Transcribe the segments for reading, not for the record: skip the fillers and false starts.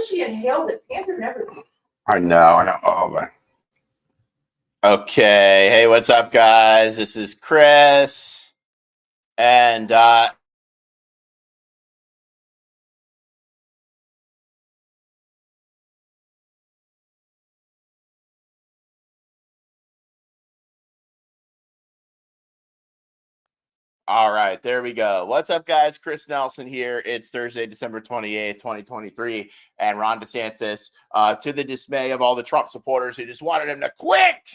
she inhales it. Panther never. I know. Oh, but okay. Hey, what's up, guys? This is Chris, and all right, there we go. What's up, guys? Chris Nelson here. It's Thursday, December 28th, 2023, and Ron DeSantis, to the dismay of all the Trump supporters who just wanted him to quit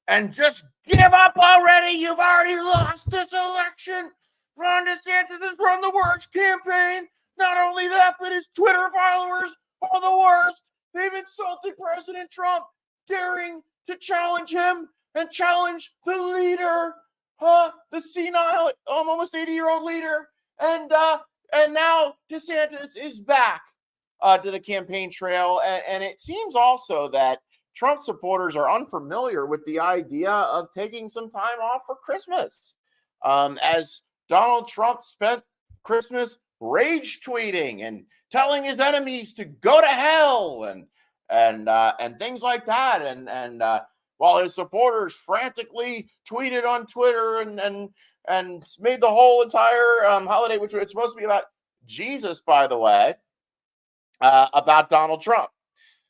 and just give up already. You've already lost this election. Ron DeSantis has run the worst campaign. Not only that, but his Twitter followers are the worst. They've insulted President Trump, daring to challenge him and challenge the leader. The senile, almost 80-year-old leader, and now DeSantis is back to the campaign trail, and it seems also that Trump supporters are unfamiliar with the idea of taking some time off for Christmas, as Donald Trump spent Christmas rage tweeting and telling his enemies to go to hell and things like that, and while his supporters frantically tweeted on Twitter and made the whole entire holiday, which was supposed to be about Jesus, by the way, about Donald Trump.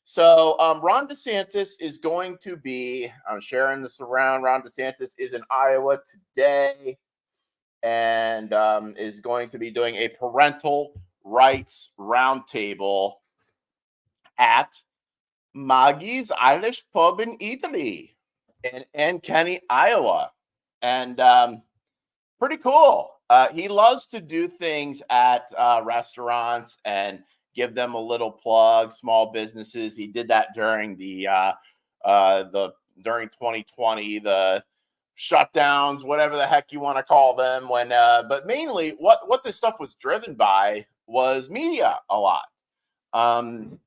So Ron DeSantis is going to be, I'm sharing this around, Ron DeSantis is in Iowa today and is going to be doing a Parental Rights Roundtable at Maggie's Irish Pub in Italy in Kenny, Iowa. And pretty cool. He loves to do things at restaurants and give them a little plug, small businesses. He did that during during 2020, the shutdowns, whatever the heck you want to call them. But mainly what this stuff was driven by was media a lot.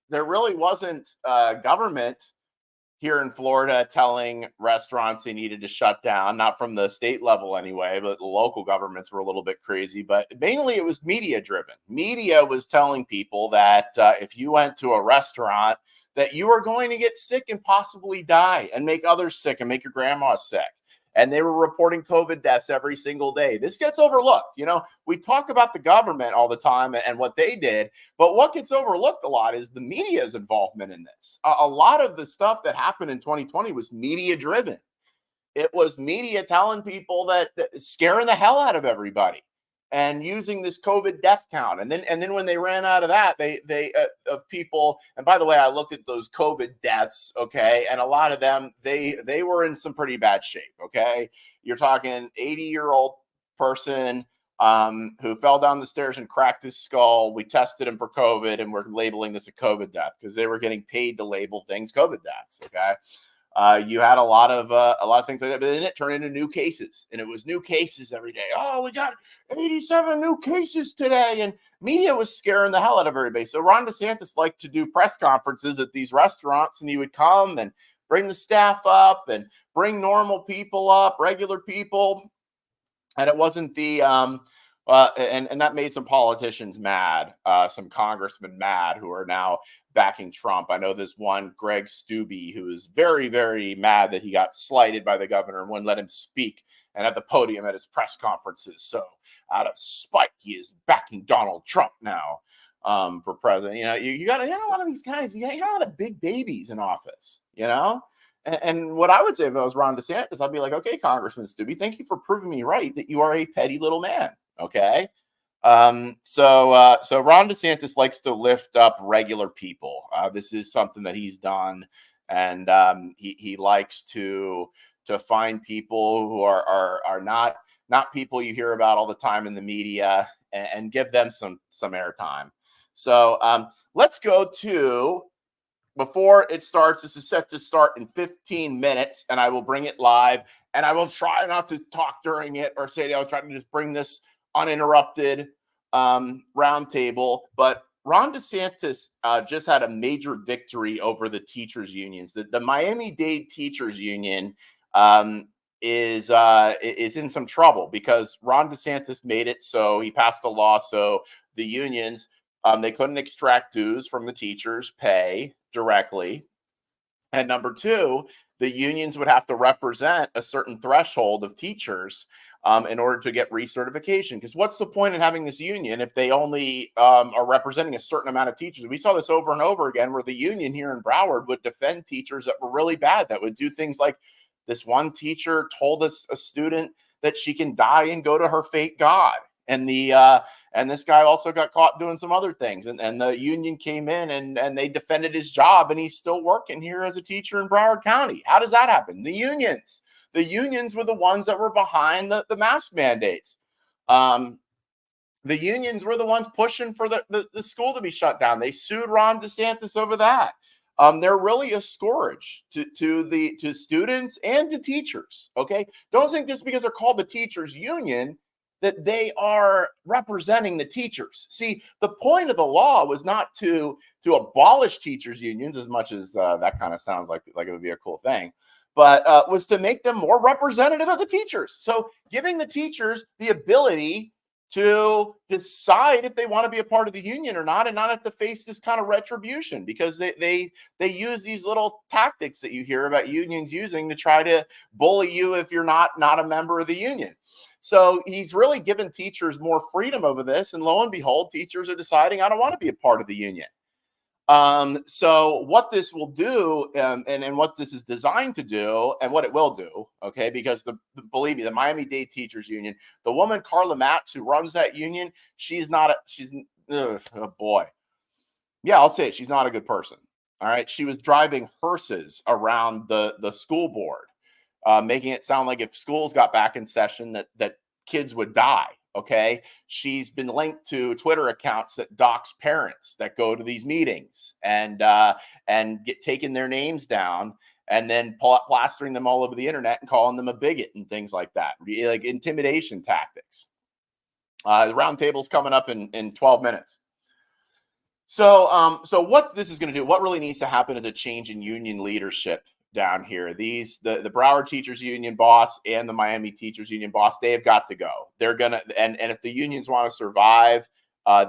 There really wasn't government here in Florida telling restaurants they needed to shut down, not from the state level anyway, but the local governments were a little bit crazy. But mainly it was media driven. Media was telling people that if you went to a restaurant, that you were going to get sick and possibly die and make others sick and make your grandma sick. And they were reporting COVID deaths every single day. This gets overlooked. You know, we talk about the government all the time and what they did, but what gets overlooked a lot is the media's involvement in this. A lot of the stuff that happened in 2020 was media driven. It was media telling people that scaring the hell out of everybody and using this COVID death count. And then when they ran out of that, they of people, and by the way, I looked at those COVID deaths, okay, and a lot of them, they were in some pretty bad shape, okay? You're talking 80-year-old person who fell down the stairs and cracked his skull. We tested him for COVID, and we're labeling this a COVID death because they were getting paid to label things COVID deaths, okay? You had a lot of things like that, but then it turned into new cases, and it was new cases every day. Oh, we got 87 new cases today, and media was scaring the hell out of everybody. So Ron DeSantis liked to do press conferences at these restaurants, and he would come and bring the staff up and bring normal people up, regular people, and it wasn't the and that made some politicians mad, some congressmen mad who are now backing Trump. I know there's one, Greg Steube, who is very, very mad that he got slighted by the governor and wouldn't let him speak and at the podium at his press conferences. So out of spite, he is backing Donald Trump now for president. You know, you got a lot of these guys, you got a lot of big babies in office, you know? And what I would say if I was Ron DeSantis, I'd be like, okay, Congressman Steube, thank you for proving me right that you are a petty little man. Okay. So Ron DeSantis likes to lift up regular people. This is something that he's done. And he likes to find people who are not people you hear about all the time in the media and give them some airtime. So let's go to, before it starts, this is set to start in 15 minutes, and I will bring it live, and I will try not to talk during it or say, I'll try to just bring this uninterrupted roundtable. But Ron DeSantis just had a major victory over the teachers' unions. The Miami-Dade Teachers Union is in some trouble because Ron DeSantis made it so he passed a law so the unions They couldn't extract dues from the teachers' pay directly. And number two, the unions would have to represent a certain threshold of teachers in order to get recertification. Because what's the point in having this union if they only are representing a certain amount of teachers? We saw this over and over again, where the union here in Broward would defend teachers that were really bad, that would do things like, this one teacher told us a student that she can die and go to her fate God. And and this guy also got caught doing some other things. And the union came in and they defended his job, and he's still working here as a teacher in Broward County. How does that happen? The unions were the ones that were behind the mask mandates. The unions were the ones pushing for the school to be shut down. They sued Ron DeSantis over that. They're really a scourge to students and to teachers. Okay, don't think just because they're called the teachers union that they are representing the teachers. See, the point of the law was not to abolish teachers unions, as much as that kind of sounds like it would be a cool thing, but was to make them more representative of the teachers. So giving the teachers the ability to decide if they want to be a part of the union or not, and not have to face this kind of retribution, because they use these little tactics that you hear about unions using to try to bully you if you're not a member of the union. So he's really given teachers more freedom over this, and lo and behold, teachers are deciding, I don't want to be a part of the union. So what this will do, and what this is designed to do, and what it will do, okay, because believe me, the Miami-Dade Teachers Union, the woman Carla Matz who runs that union, oh boy, yeah, I'll say it, she's not a good person. All right, she was driving hearses around the school board, making it sound like if schools got back in session that kids would die. Okay, she's been linked to Twitter accounts that dox parents that go to these meetings and get taking their names down, and then plastering them all over the internet and calling them a bigot and things like that, like intimidation tactics. The roundtable's coming up in 12 minutes. So what this is going to do, what really needs to happen is a change in union leadership down here. The Broward Teachers Union boss and the Miami Teachers Union boss, they have got to go. They're gonna, and if the unions want to survive,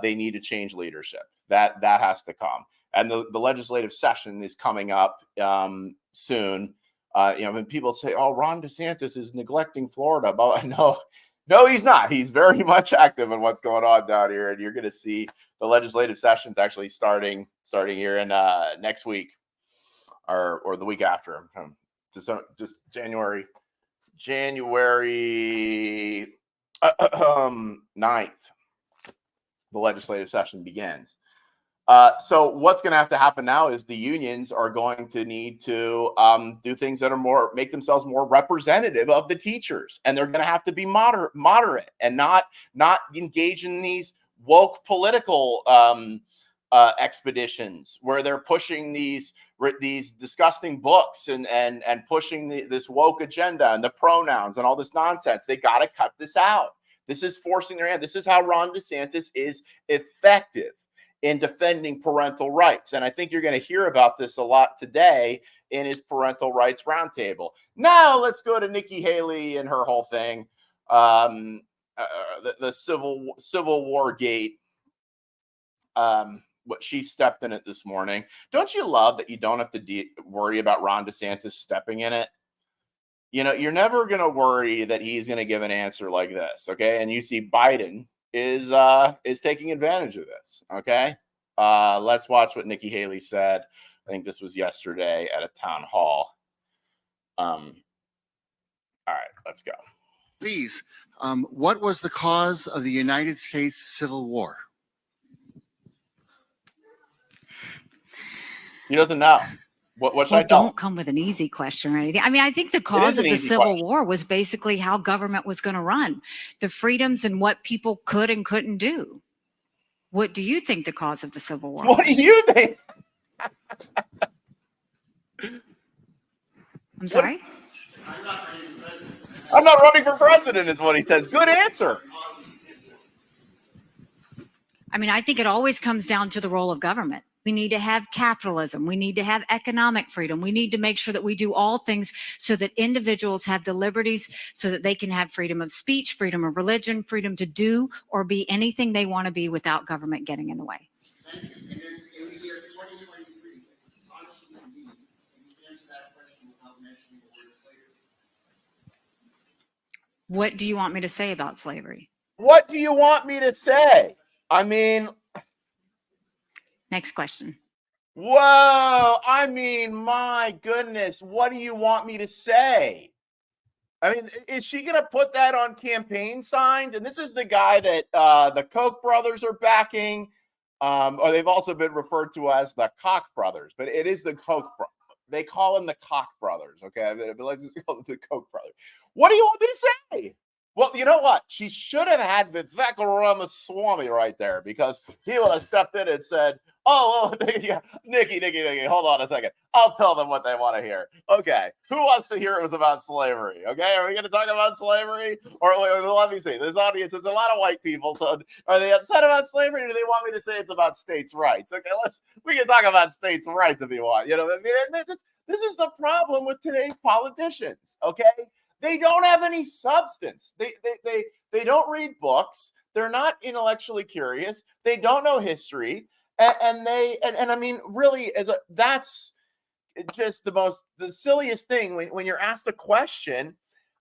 they need to change leadership. That has to come. And the legislative session is coming up soon. When people say, "Oh, Ron DeSantis is neglecting Florida," but no, he's not. He's very much active in what's going on down here, and you're going to see the legislative sessions actually starting here in next week. Or the week after, just January 9th, the legislative session begins. So what's going to have to happen now is the unions are going to need to do things that make themselves more representative of the teachers, and they're going to have to be moderate and not engage in these woke political expeditions where they're pushing these disgusting books and pushing this woke agenda and the pronouns and all this nonsense. They got to cut this out. This is forcing their hand. This is how Ron DeSantis is effective in defending parental rights. And I think you're going to hear about this a lot today in his Parental Rights Roundtable. Now let's go to Nikki Haley and her whole thing, the Civil War gate. What she stepped in it this morning. Don't you love that you don't have to worry about Ron DeSantis stepping in it? You're never going to worry that he's going to give an answer like this, okay? And you see Biden is taking advantage of this, okay? Let's watch what Nikki Haley said. I think this was yesterday at a town hall. All right, let's go. Please, what was the cause of the United States Civil War? He doesn't know. What should I tell him? Don't come with an easy question or anything. I mean, I think the cause of the Civil War was basically how government was going to run, the freedoms and what people could and couldn't do. What do you think the cause of the Civil War was? What do you think? I'm sorry? I'm not running for president is what he says. Good answer. I mean, I think it always comes down to the role of government. We need to have capitalism. We need to have economic freedom. We need to make sure that we do all things so that individuals have the liberties so that they can have freedom of speech, freedom of religion, freedom to do or be anything they want to be without government getting in the way. Thank you. And then in the year 2023, it's astonishing indeed, and you answer that question without mentioning the word slavery. What do you want me to say about slavery? What do you want me to say? I mean, Next question. whoa, I mean, my goodness, what do you want me to say? I mean, is she going to put that on campaign signs? And this is the guy that the Koch brothers are backing, or they've also been referred to as the Koch brothers, but it is the Koch brothers. They call them the Koch brothers, okay? But let's just call them the Koch brothers. What do you want me to say? Well, you know what? She should have had Vivek Ramaswamy right there, because he would have stepped in and said, oh, well, Nikki, hold on a second. I'll tell them what they want to hear. Okay, who wants to hear it was about slavery? Okay, are we going to talk about slavery? Or let me see, this audience is a lot of white people, so are they upset about slavery, or do they want me to say it's about states' rights? Okay, we can talk about states' rights if you want. You know, I mean, this is the problem with today's politicians, okay? They don't have any substance. They don't read books. They're not intellectually curious. They don't know history. And I mean, really, that's just the silliest thing when you're asked a question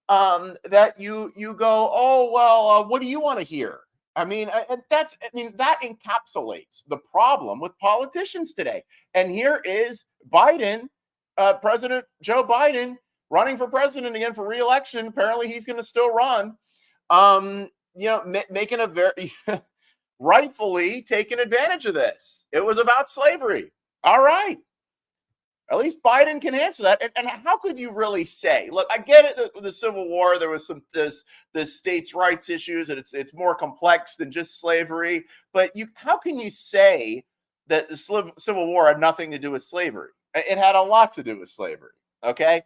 that you go, oh, well, what do you want to hear? I mean, that encapsulates the problem with politicians today. And here is Biden, President Joe Biden, running for president again for re-election. Apparently he's going to still run, making a very rightfully taking advantage of this. It was about slavery. All right. At least Biden can answer that. And how could you really say, look, I get it, the Civil War, there was this states' rights issues, and it's more complex than just slavery. But how can you say that the Civil War had nothing to do with slavery? It had a lot to do with slavery. Okay.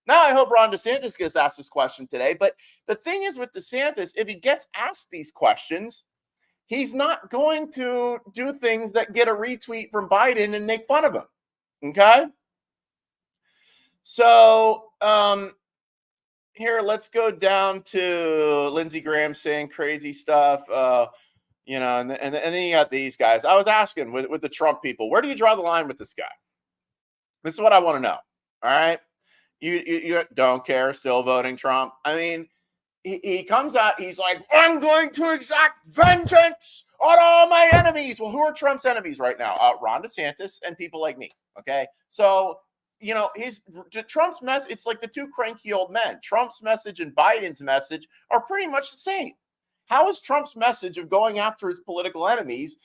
Now, I hope Ron DeSantis gets asked this question today. But the thing is with DeSantis, if he gets asked these questions, he's not going to do things that get a retweet from Biden and make fun of him. Okay? So here, let's go down to Lindsey Graham saying crazy stuff. And then you got these guys. I was asking with the Trump people, where do you draw the line with this guy? This is what I want to know. All right. You don't care, still voting Trump. I mean, he comes out, he's like, I'm going to exact vengeance on all my enemies. Well, who are Trump's enemies right now? Ron DeSantis and people like me. Okay. So, Trump's message, it's like the two cranky old men. Trump's message and Biden's message are pretty much the same. How is Trump's message of going after his political enemies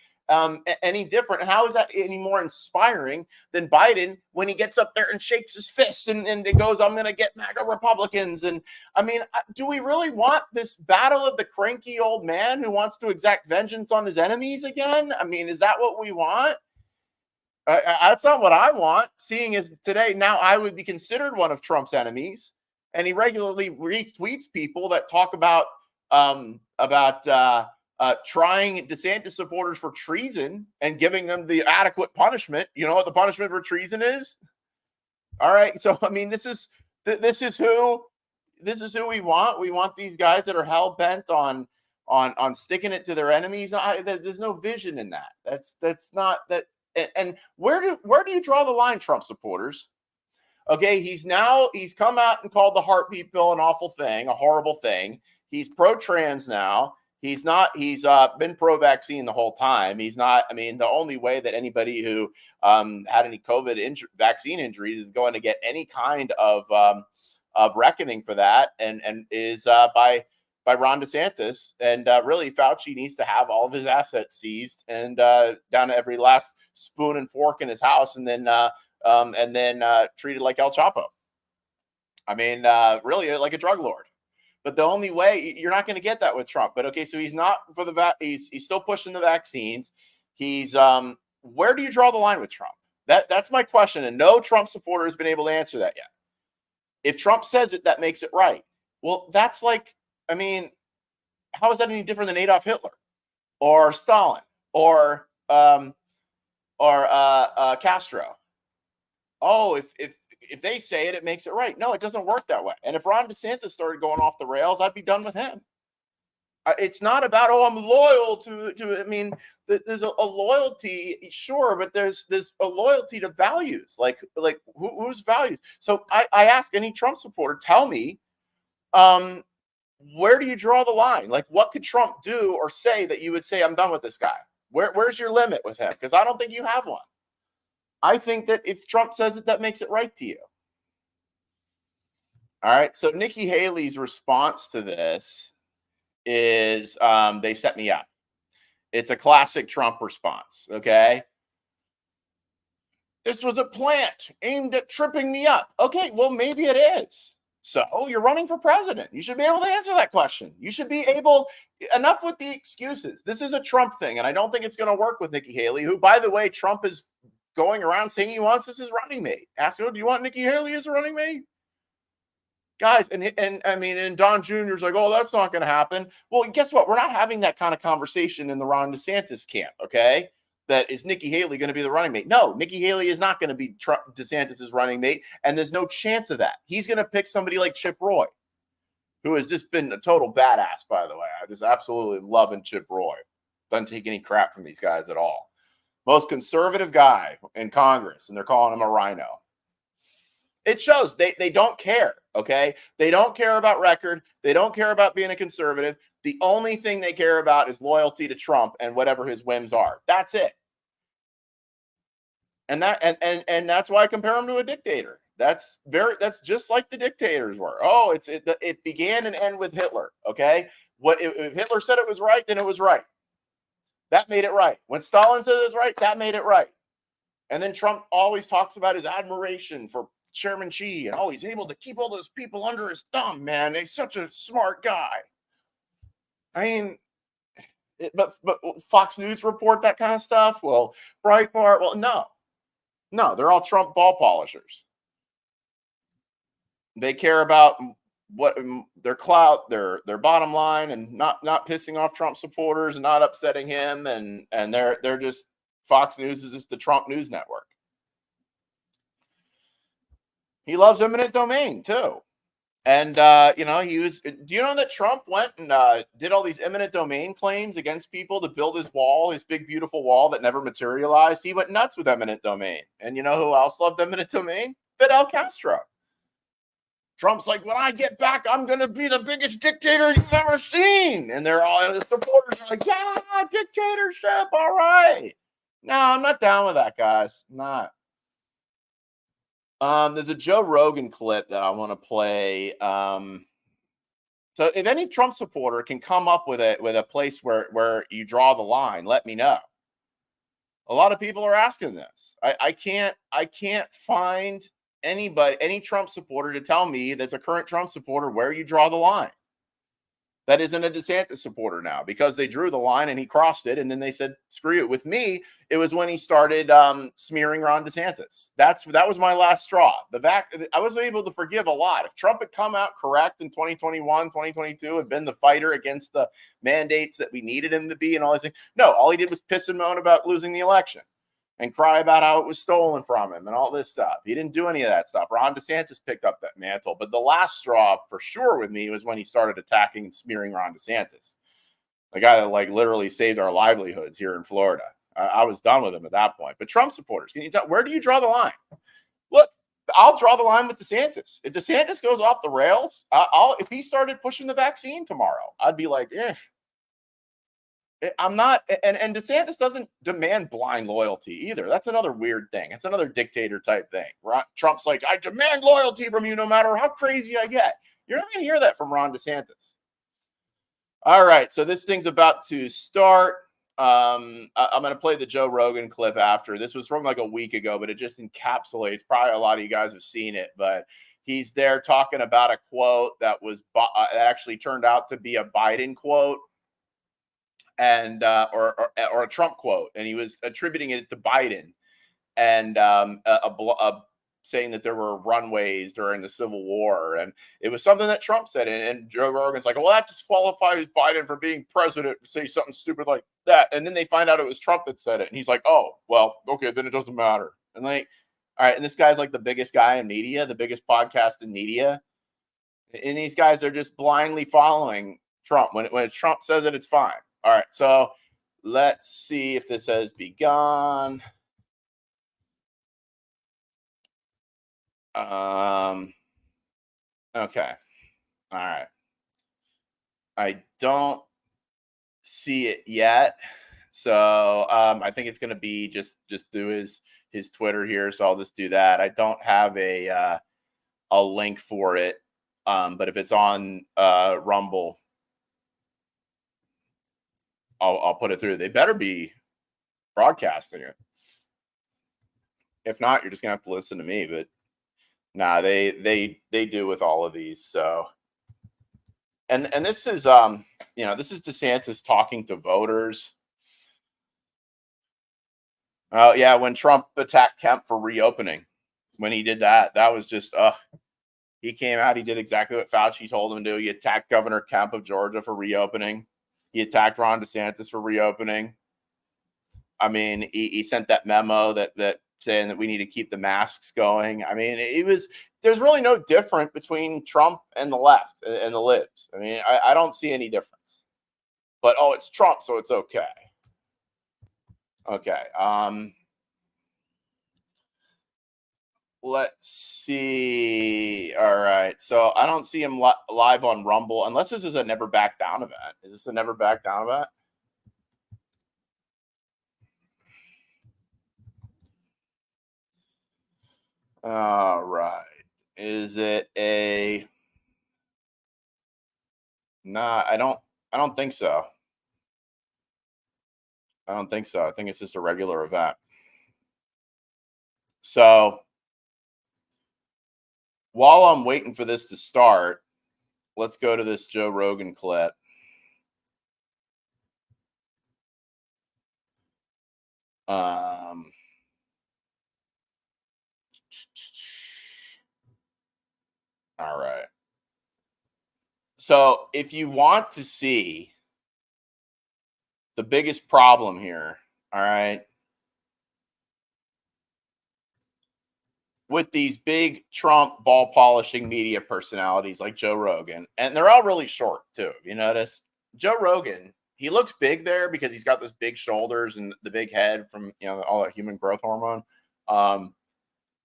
any different? And how is that any more inspiring than Biden when he gets up there and shakes his fists and it goes, I'm going to get MAGA Republicans? And I mean, do we really want this battle of the cranky old man who wants to exact vengeance on his enemies again? I mean, is that what we want? That's not what I want. Seeing as today, now I would be considered one of Trump's enemies, and he regularly retweets people that talk about trying DeSantis supporters for treason and giving them the adequate punishment. You know what the punishment for treason is? All right. So, I mean, this is who we want. We want these guys that are hell bent on sticking it to their enemies. There's no vision in that. That's not that. And where do you draw the line, Trump supporters? Okay. He's come out and called the heartbeat bill an awful thing, a horrible thing. He's pro-trans now. He's been pro-vaccine the whole time. He's not, I mean, the only way that anybody who had any COVID vaccine injuries is going to get any kind of reckoning for that and is by Ron DeSantis. And really, Fauci needs to have all of his assets seized and down to every last spoon and fork in his house, and then treated like El Chapo. I mean, really like a drug lord. But the only way, you're not going to get that with Trump. But okay, so he's not for the he's still pushing the vaccines. He's where do you draw the line with Trump? That's my question, and no Trump supporter has been able to answer that yet. If Trump says it, that makes it right. Well, that's like, I mean, how is that any different than Adolf Hitler or Stalin or Castro? Oh, if they say it, it makes it right. No, it doesn't work that way. And if Ron DeSantis started going off the rails, I'd be done with him. It's not about, oh, I'm loyal to. I mean, there's a loyalty, sure, but there's a loyalty to values. Like whose values? So I ask any Trump supporter, tell me, where do you draw the line? Like, what could Trump do or say that you would say, I'm done with this guy? Where's your limit with him? Because I don't think you have one. I think that if Trump says it, that makes it right to you. All right. So Nikki Haley's response to this is they set me up. It's a classic Trump response. Okay. This was a plant aimed at tripping me up. Okay. Well, maybe it is. So you're running for president. You should be able to answer that question. You should be able, enough with the excuses. This is a Trump thing. And I don't think it's going to work with Nikki Haley, who, by the way, Trump is going around saying he wants as his running mate. Ask him, do you want Nikki Haley as a running mate? Guys, and I mean, and Don Jr.'s like, oh, that's not going to happen. Well, guess what? We're not having that kind of conversation in the Ron DeSantis camp, okay? That is Nikki Haley going to be the running mate? No, Nikki Haley is not going to be DeSantis' running mate, and there's no chance of that. He's going to pick somebody like Chip Roy, who has just been a total badass, by the way. I just absolutely loving Chip Roy. Doesn't take any crap from these guys at all. Most conservative guy in Congress, and they're calling him a rhino. It shows they don't care, okay? They don't care about record. They don't care about being a conservative. The only thing they care about is loyalty to Trump and whatever his whims are. That's it. And that's why I compare him to a dictator. That's just like the dictators were. Oh, it began and ended with Hitler, okay? If Hitler said it was right, then it was right. That made it right. When Stalin said it was right, that made it right. And then Trump always talks about his admiration for Chairman Xi, and oh, he's able to keep all those people under his thumb, man. He's such a smart guy. I mean, but Fox News report that kind of stuff. Well, Breitbart. Well, no, they're all Trump ball polishers. They care about what their clout, their bottom line, and not pissing off Trump supporters and not upsetting him. And they're just, Fox News is just the Trump news network. He loves eminent domain too. And, do you know that Trump went and did all these eminent domain claims against people to build his wall, his big, beautiful wall that never materialized? He went nuts with eminent domain. And you know who else loved eminent domain? Fidel Castro. Trump's like, when I get back, I'm going to be the biggest dictator you've ever seen. And they're all, the supporters are like, yeah, dictatorship. All right. No, I'm not down with that, guys. I'm not. There's a Joe Rogan clip that I want to play. So if any Trump supporter can come up with a place where you draw the line, let me know. A lot of people are asking this. I can't find any Trump supporter to tell me that's a current Trump supporter where you draw the line. That isn't a DeSantis supporter now, because they drew the line and he crossed it. And then they said, screw it. With me, it was when he started smearing Ron DeSantis. That was my last straw. I was able to forgive a lot. If Trump had come out correct in 2021, 2022, and been the fighter against the mandates that we needed him to be and all these things. No, all he did was piss and moan about losing the election and cry about how it was stolen from him and all this stuff. He didn't do any of that stuff. Ron DeSantis picked up that mantle. But the last straw for sure with me was when he started attacking and smearing Ron DeSantis, the guy that literally saved our livelihoods here in Florida. I was done with him at that point. But Trump supporters, where do you draw the line? Look, I'll draw the line with DeSantis. If DeSantis goes off the rails, if he started pushing the vaccine tomorrow, I'd be like, I'm not, and DeSantis doesn't demand blind loyalty either. That's another weird thing. It's another dictator type thing. Trump's like, I demand loyalty from you no matter how crazy I get. You're not going to hear that from Ron DeSantis. All right, so this thing's about to start. I'm going to play the Joe Rogan clip after. This was from like a week ago, but it just encapsulates, probably a lot of you guys have seen it, but he's there talking about a quote that was actually turned out to be a Biden quote. And or a Trump quote, and he was attributing it to Biden, and saying that there were runways during the Civil War, and it was something that Trump said, and Joe Rogan's like, well, that disqualifies Biden from being president to say something stupid like that, and then they find out it was Trump that said it, and he's like, oh, well, okay, then it doesn't matter, and like, all right, and this guy's like the biggest guy in media, the biggest podcast in media, and these guys are just blindly following Trump. When Trump says it, it's fine. All right. So let's see if this has begun. Okay. All right. I don't see it yet. So I think it's going to be just do his Twitter here. So I'll just do that. I don't have a link for it. But if it's on Rumble, I'll put it through. They better be broadcasting it. If not, you're just gonna have to listen to me. But nah, they do with all of these. So and this is this is DeSantis talking to voters. Oh yeah, when Trump attacked Kemp for reopening, when he did that was just he came out, he did exactly what Fauci told him to do. He attacked Governor Kemp of Georgia for reopening. He attacked Ron DeSantis for reopening. I mean, he sent that memo that saying that we need to keep the masks going. I mean, there's really no difference between Trump and the left and the libs. I mean, I don't see any difference. But it's Trump, so it's okay. Okay. Let's see. All right. So I don't see him live on Rumble unless this is a Never Back Down event. Is this a Never Back Down event? All right. Is it a? Nah, I don't think so. I don't think so. I think it's just a regular event. So while I'm waiting for this to start, let's go to this Joe Rogan clip. All right. So if you want to see the biggest problem here, all right, with these big Trump ball polishing media personalities like Joe Rogan, and they're all really short too. You notice Joe Rogan, he looks big there because he's got those big shoulders and the big head from all that human growth hormone.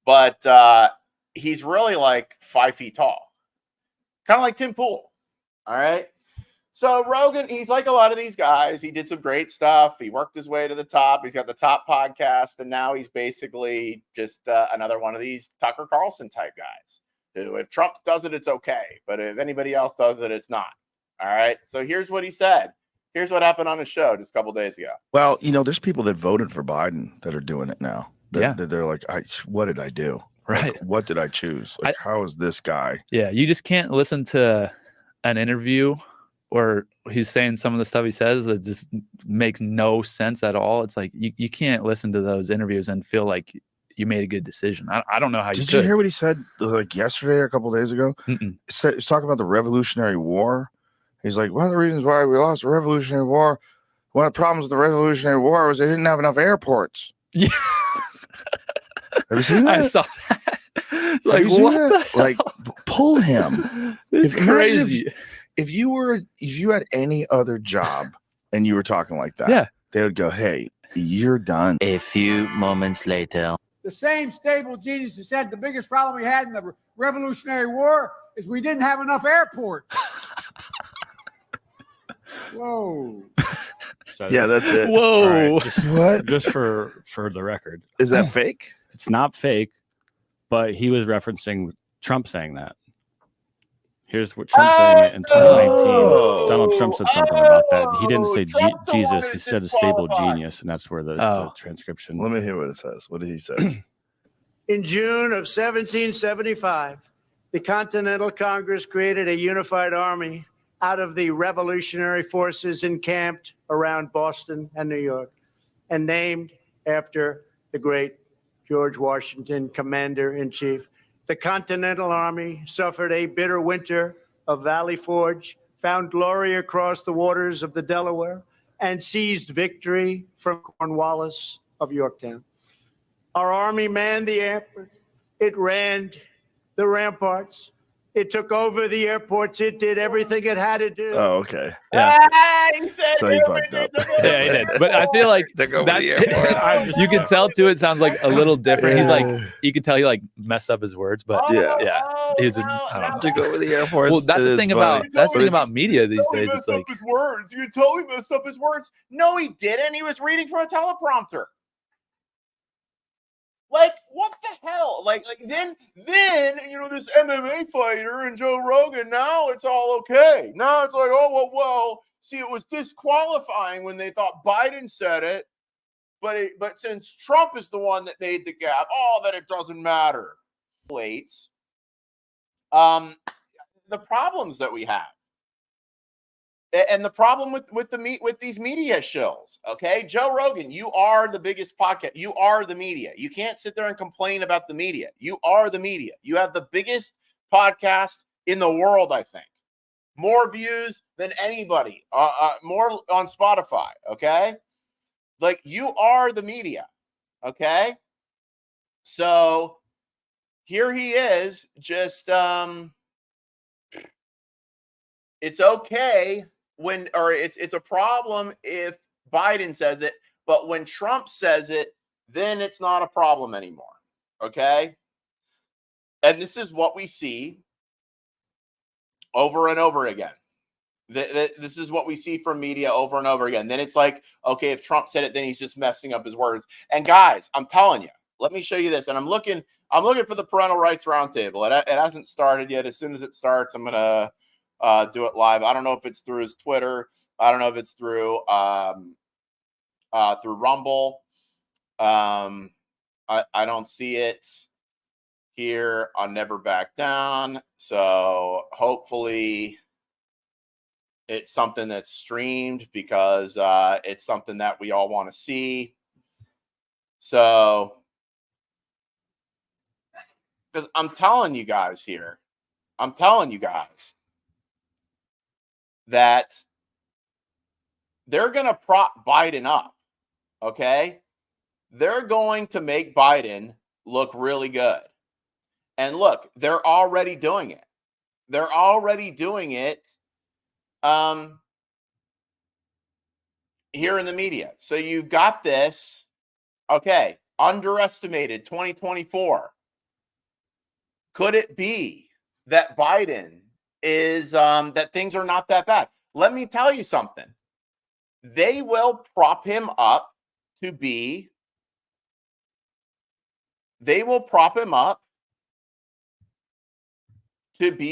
But he's really like 5 feet tall, kind of like Tim Pool. All right. So Rogan, he's like a lot of these guys. He did some great stuff. He worked his way to the top. He's got the top podcast, and now he's basically just another one of these Tucker Carlson type guys who, if Trump does it, it's okay. But if anybody else does it, it's not. All right. So here's what he said. Here's what happened on his show just a couple days ago. Well, there's people that voted for Biden that are doing it now. They're like, what did I do? Right. Like, what did I choose? Like, how is this guy? Yeah. You just can't listen to an interview or he's saying some of the stuff he says that just makes no sense at all. It's like you can't listen to those interviews and feel like you made a good decision. I don't know how you could. Did you hear what he said like yesterday or a couple of days ago? He's talking about the Revolutionary War. He's like, one of the reasons why we lost the Revolutionary War, one of the problems with the Revolutionary War was they didn't have enough airports. Yeah. Have you seen that? I saw that. Like, what the hell? Like, pull him. It's crazy. If you had any other job and you were talking like that, yeah, they would go, hey, you're done. A few moments later. The same stable genius who said the biggest problem we had in the Revolutionary War is we didn't have enough airports. Whoa. So yeah, that's it. Whoa. Right, what? Just for the record. Is that fake? It's not fake, but he was referencing Trump saying that. Here's what Trump saying in 2019. Donald Trump said something about that. He didn't say Jesus. He said a stable genius, and that's where the transcription. Let me hear what it says. What did he say? In June of 1775, the Continental Congress created a unified army out of the revolutionary forces encamped around Boston and New York, and named after the great George Washington, Commander-in-Chief. The Continental Army suffered a bitter winter of Valley Forge, found glory across the waters of the Delaware, and seized victory from Cornwallis of Yorktown. Our army manned the airport. It ran the ramparts. It took over the airports. It did everything it had to do. Oh, okay. Yeah. He said So he everything fucked up. took over Yeah, he the did. But I feel like Took over that's the airport. you can tell too. It sounds like a little different. He's like, Yeah. you can tell he like messed up his words, but Yeah. yeah, he was. now I don't know. Took over the airports. Well, that's It the is thing funny. about that's the thing But about media these He days. messed It's like up his words. You can tell he messed up his words. No, he didn't. He was reading from a teleprompter. Like, what the hell? Like then you know, this MMA fighter and Joe Rogan, now it's all okay. Now it's like, oh well. See, it was disqualifying when they thought Biden said it, but since Trump is the one that made the gaffe, that it doesn't matter. Plates. The problems that we have. And the problem with these media shows, okay? Joe Rogan, you are the biggest podcast. You are the media. You can't sit there and complain about the media. You are the media. You have the biggest podcast in the world, I think. More views than anybody. More on Spotify, okay? Like, you are the media, okay? So here he is, just it's okay when, or it's a problem if Biden says it, but when Trump says it, then it's not a problem anymore. Okay. And this is what we see over and over again. This is what we see from media over and over again. Then it's like, okay, if Trump said it, then he's just messing up his words. And guys, I'm telling you, let me show you this. And I'm looking for the Parental Rights Roundtable. It hasn't started yet. As soon as it starts, I'm gonna do it live. I don't know if it's through his Twitter. I don't know if it's through Rumble. I don't see it here on Never Back Down. So hopefully it's something that's streamed, because it's something that we all want to see. So, because I'm telling you guys that they're going to prop Biden up, okay? They're going to make Biden look really good. And look, they're already doing it. They're already doing it here in the media. So you've got this, okay, underestimated 2024. Could it be that Biden is, that things are not that bad? Let me tell you something. They will prop him up to be,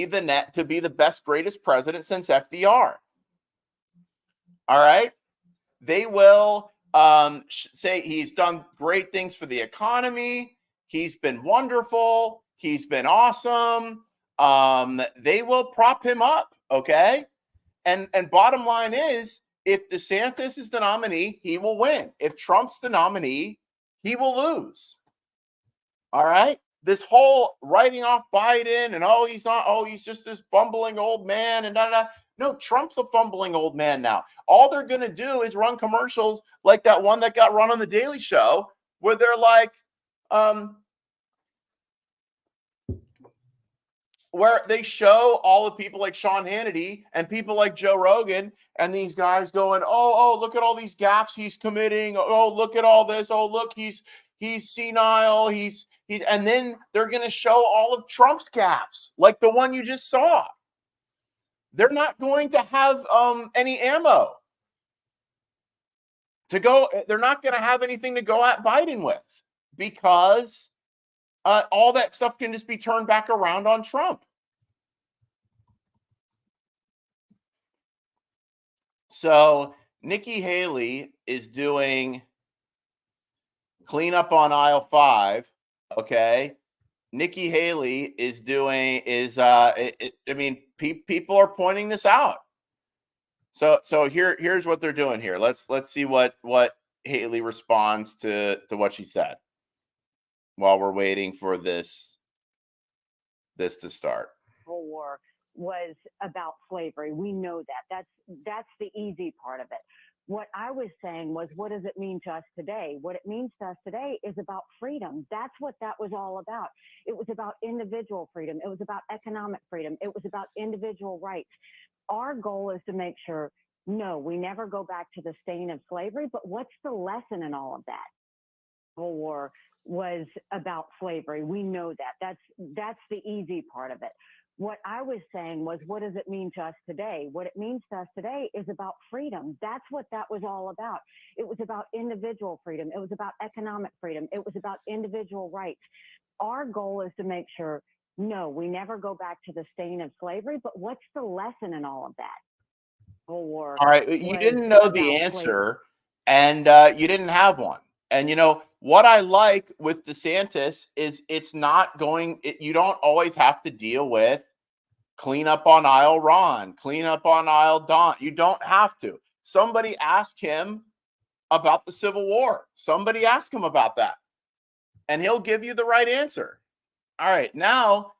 the best, greatest president since FDR. All right. They will say he's done great things for the economy. He's been wonderful. He's been awesome. They will prop him up. Okay. And bottom line is, if DeSantis is the nominee, he will win. If Trump's the nominee, he will lose. All right. This whole writing off Biden and, he's not, he's just this fumbling old man and da. No, Trump's a fumbling old man now. All they're going to do is run commercials like that one that got run on the Daily Show, where they're like, where they show all the people like Sean Hannity and people like Joe Rogan and these guys going, oh, look at all these gaffes he's committing. Oh, look at all this. Oh, look, he's senile. He's and then they're going to show all of Trump's gaffes, like the one you just saw. They're not going to have any ammo to go. They're not going to have anything to go at Biden with, because all that stuff can just be turned back around on Trump. So Nikki Haley is doing cleanup on aisle 5. Okay. Nikki Haley is doing people are pointing this out. So here's what they're doing here. Let's see what Haley responds to what she said while we're waiting for this to start. War was about slavery. We know that. That's the easy part of it. What I was saying was, what does it mean to us today? What it means to us today is about freedom. That's what that was all about. It was about individual freedom. It was about economic freedom. It was about individual rights. Our goal is to make sure, no, we never go back to the stain of slavery, but what's the lesson in all of that? Civil War was about slavery. We know that. That's the easy part of it. What I was saying was, what does it mean to us today? What it means to us today is about freedom. That's what that was all about. It was about individual freedom. It was about economic freedom. It was about individual rights. Our goal is to make sure, no, we never go back to the stain of slavery, but what's the lesson in all of that? Civil War. All right. You didn't know the answer, and you didn't have one. And you know what I like with DeSantis is it's not going. You don't always have to deal with clean up on aisle Ron, clean up on aisle Don. You don't have to. Somebody ask him about the Civil War. Somebody ask him about that, and he'll give you the right answer. All right, now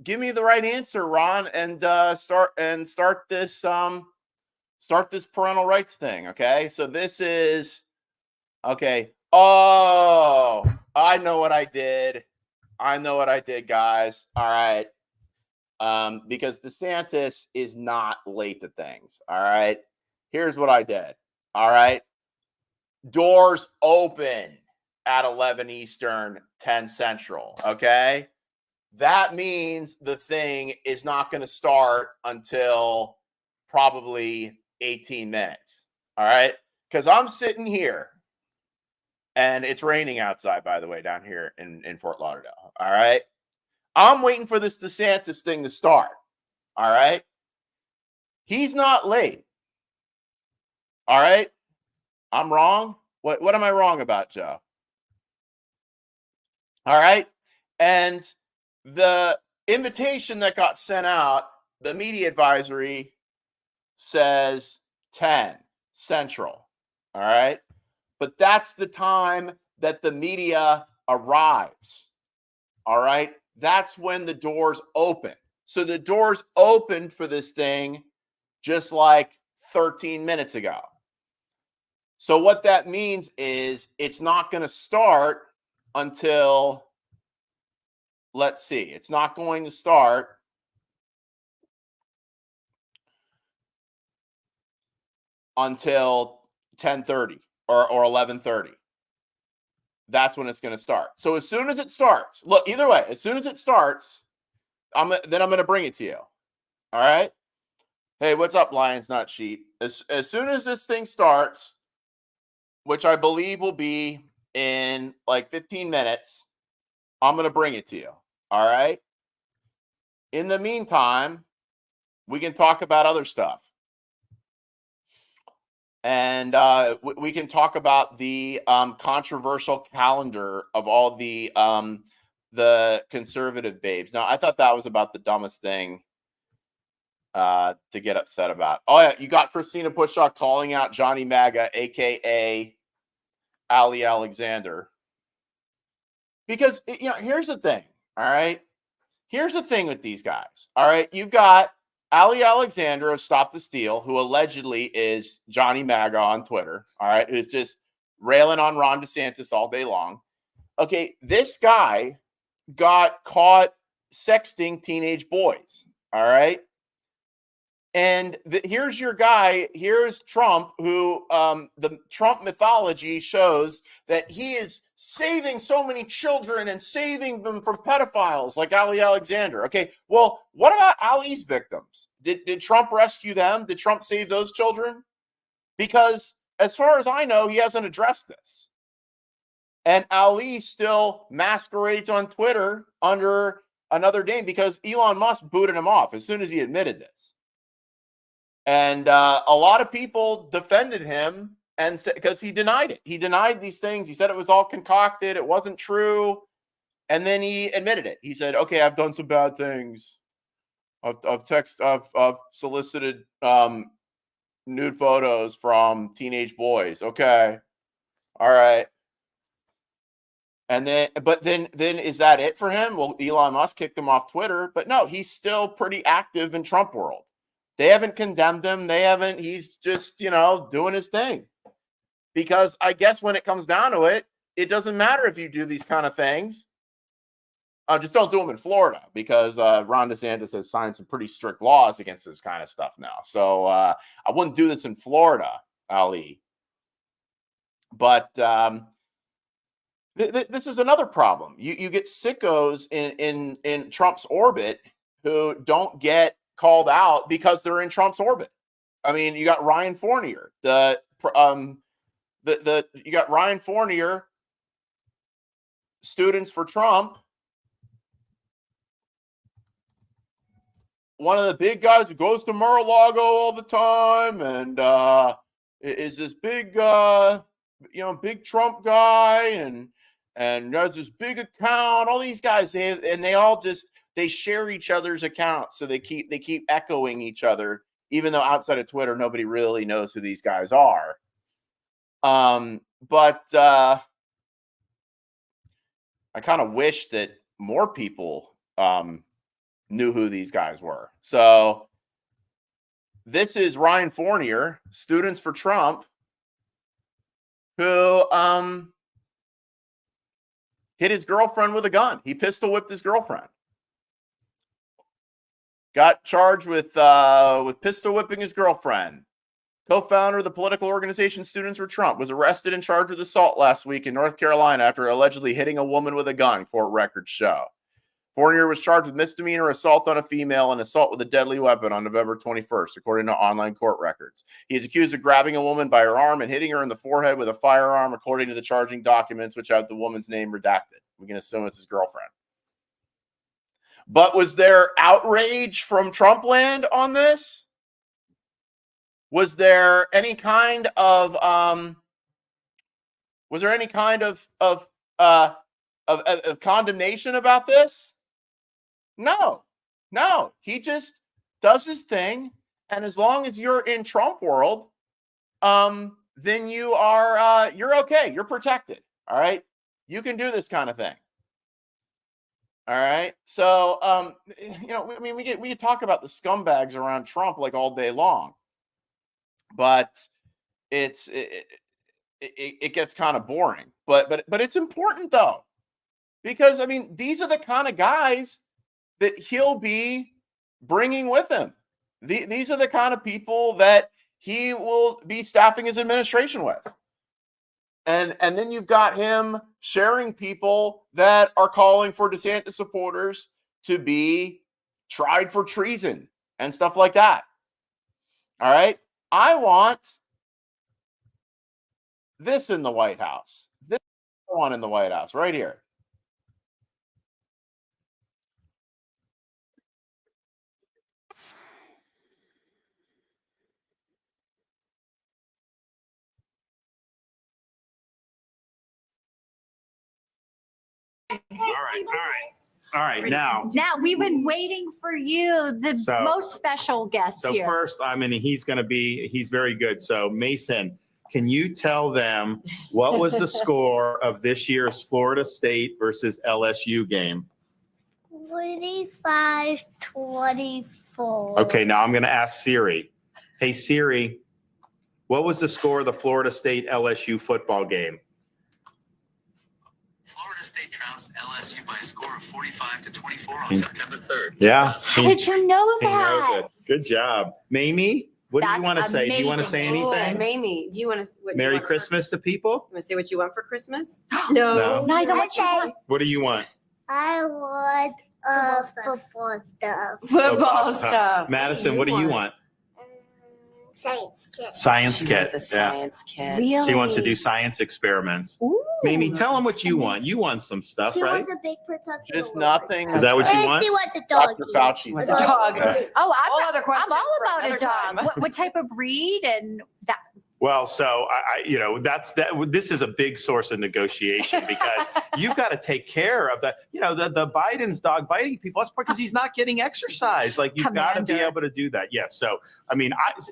give me the right answer, Ron, and start this parental rights thing. Okay, so this is okay. Oh, I know what I did. Guys. All right. Because DeSantis is not late to things. All right. Here's what I did. All right. Doors open at 11 Eastern, 10 Central. Okay. That means the thing is not going to start until probably 18 minutes. All right. Because I'm sitting here. And it's raining outside, by the way, down here in Fort Lauderdale. All right. I'm waiting for this DeSantis thing to start. All right. He's not late. All right. I'm wrong. What am I wrong about, Joe? All right. And the invitation that got sent out, the media advisory says 10 Central. All right. But that's the time that the media arrives. All right. That's when the doors open. So the doors opened for this thing just like 13 minutes ago. So what that means is it's not going to start until, let's see, it's not going to start until 10:30 or 11:30. That's when it's going to start. So as soon as it starts, look, either way, as soon as it starts, I'm going to bring it to you. All right. Hey, what's up, Lions Not Sheep? As soon as this thing starts, which I believe will be in like 15 minutes, I'm going to bring it to you. All right. In the meantime, we can talk about other stuff. And we can talk about the controversial calendar of all the conservative babes. Now, I thought that was about the dumbest thing to get upset about. Oh, yeah, you got Christina Pushaw calling out Johnny MAGA, a.k.a. Ali Alexander. Because, you know, here's the thing, all right? Here's the thing with these guys, all right? You've got Ali Alexander of Stop the Steal, who allegedly is Johnny MAGA on Twitter, all right, who's just railing on Ron DeSantis all day long. Okay, this guy got caught sexting teenage boys, all right? And here's your guy, here's Trump, who the Trump mythology shows that he is saving so many children and saving them from pedophiles like Ali Alexander. Okay, well, what about Ali's victims? Did Trump rescue them? Did Trump save those children? Because as far as I know, he hasn't addressed this. And Ali still masquerades on Twitter under another name because Elon Musk booted him off as soon as he admitted this. And a lot of people defended him and because he denied it. He denied these things. He said it was all concocted. It wasn't true. And then he admitted it. He said, okay, I've done some bad things. I've solicited nude photos from teenage boys. Okay. All right. And then, but then is that it for him? Well, Elon Musk kicked him off Twitter, but no, he's still pretty active in Trump world. They haven't condemned him. He's just, you know, doing his thing. because I guess when it comes down to it, it doesn't matter if you do these kind of things. Just don't do them in Florida, because Ron DeSantis has signed some pretty strict laws against this kind of stuff now. So I wouldn't do this in Florida, Ali. But this is another problem. You get sickos in Trump's orbit who don't get called out because they're in Trump's orbit. I mean, you got Ryan Fournier, you got Ryan Fournier, Students for Trump. One of the big guys who goes to Mar-a-Lago all the time and is this big, big Trump guy and has this big account. All these guys, they all they share each other's accounts, so they keep echoing each other, even though outside of Twitter nobody really knows who these guys are. But I kind of wish that more people knew who these guys were. So this is Ryan Fournier, Students for Trump, who hit his girlfriend with a gun. He pistol whipped his girlfriend. Got charged with pistol whipping his girlfriend. Co-founder of the political organization Students for Trump was arrested and charged with assault last week in North Carolina after allegedly hitting a woman with a gun, court records show. Fournier was charged with misdemeanor assault on a female and assault with a deadly weapon on November 21st, according to online court records. He is accused of grabbing a woman by her arm and hitting her in the forehead with a firearm, according to the charging documents, which have the woman's name redacted. We can assume it's his girlfriend. But was there outrage from Trump land on this? Was there any kind of condemnation about this? No. He just does his thing, and as long as you're in Trump world, then you're okay. You're protected. All right, you can do this kind of thing. All right. So we could talk about the scumbags around Trump like all day long, but it gets kind of boring. But it's important though, because these are the kind of guys that he'll be bringing with him. These are the kind of people that he will be staffing his administration with. And then you've got him sharing people that are calling for DeSantis supporters to be tried for treason and stuff like that. All right. I want this in the White House. This one in the White House right here. All right. Now we've been waiting for you, the most special guest so here. First, he's very good. So Mason, can you tell them what was the score of this year's Florida State versus LSU game? 25-24. Okay, now I'm going to ask Siri. Hey Siri, what was the score of the Florida State LSU football game? Florida State trounced LSU by a score of 45-24 on September 3rd. Yeah. How did you know He knows that? it. Good job. Mamie, what do you want to say? Do you want to say amazing. anything? Mamie, do you want to? Merry Christmas to people? You want to say what you want for Christmas? No. No, I don't want you. What do you want? I want football stuff. Football stuff. Madison, what do you want? Science kit. Science kit. It's a science kit. Really? She wants to do science experiments. Ooh. Mamie, tell them what you want. You want some stuff, She right? wants a big Princess. Just nothing. Is that what you And want? she wants a dog. Dr. Fauci. What's a dog? Okay. Oh, All other questions I'm all for about a another dog. time. What type of breed and that? Well, so this is a big source of negotiation because you've got to take care of that. The Biden's dog biting people. That's because he's not getting exercise. Like you've got to be able to do that. Yes. So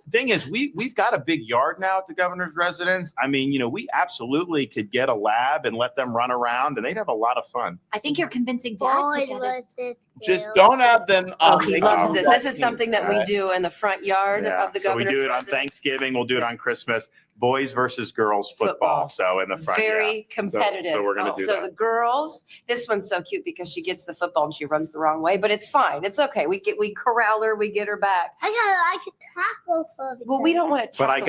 thing is, we've got a big yard now at the governor's residence. We absolutely could get a lab and let them run around, and they'd have a lot of fun. I think you're convincing Dad Boy, to get was it. it Just don't have them. Oh, he make loves you this. do This that is team. something that we do in the front yard Yeah. of the So we governor's do it on residence. Thanksgiving. We'll do it on Christmas. Boys versus girls football. So in the front, Very competitive. So we're gonna do So that. the girls, this one's so cute because she gets the football and she runs the wrong way, but it's fine. It's okay. We corral her, we get her back. I could tackle for Well, we don't want to. But I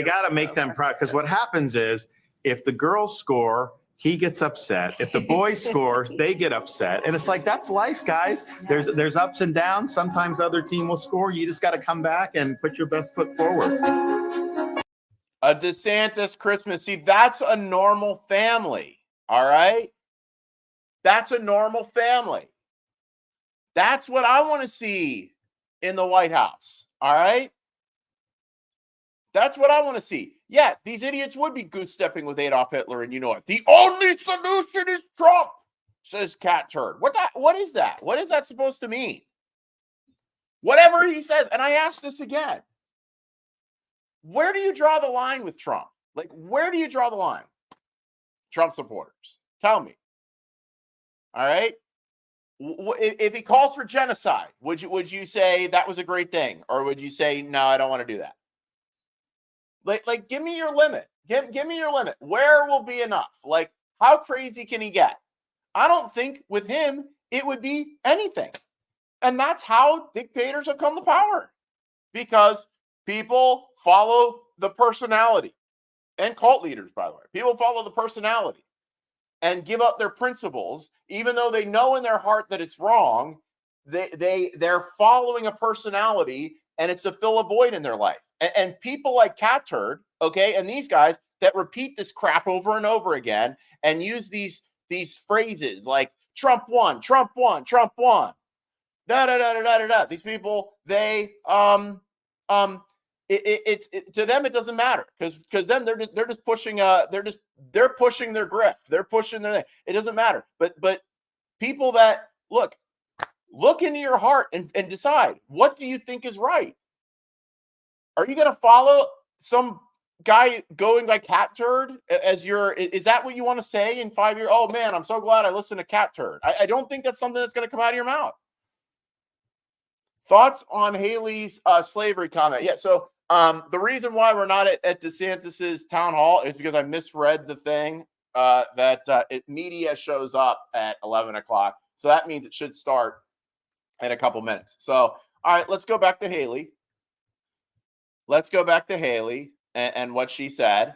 gotta make them proud, because what happens is if the girls score, he gets upset. If the boys score, they get upset. And it's like, that's life, guys. There's ups and downs. Sometimes other team will score. You just got to come back and put your best foot forward. A DeSantis Christmas. See, that's a normal family. All right. That's a normal family. That's what I want to see in the White House. All right. That's what I want to see. Yeah, these idiots would be goose stepping with Adolf Hitler, and you know it. The only solution is Trump, says Cat Turd. What is that? What is that supposed to mean? Whatever he says, and I ask this again. Where do you draw the line with Trump? Like, where do you draw the line? Trump supporters, tell me. All right. If he calls for genocide, would you say that was a great thing, or would you say no, I don't want to do that? Like, give me your limit. Give me your limit. Where will be enough? Like, how crazy can he get? I don't think with him it would be anything. And that's how dictators have come to power, because people follow the personality. And cult leaders, by the way, people follow the personality and give up their principles, even though they know in their heart that it's wrong. They're following a personality, and it's to fill a void in their life. And people like Cat Turd, okay, and these guys that repeat this crap over and over again and use these phrases like Trump won, Trump won, Trump won. Da da da da da da. These people, they to them it doesn't matter, because them they're just pushing they're pushing their grift, they're pushing their thing. It doesn't matter. But people that look into your heart and decide, what do you think is right? Are you going to follow some guy going by Cat Turd as is that what you want to say in 5 years? Oh man, I'm so glad I listened to Cat Turd. I don't think that's something that's going to come out of your mouth. Thoughts on Haley's slavery comment? Yeah. So the reason why we're not at DeSantis's town hall is because I misread the thing that media shows up at 11 o'clock. So that means it should start in a couple minutes. So, all right, let's go back to Haley. Let's go back to Haley and what she said.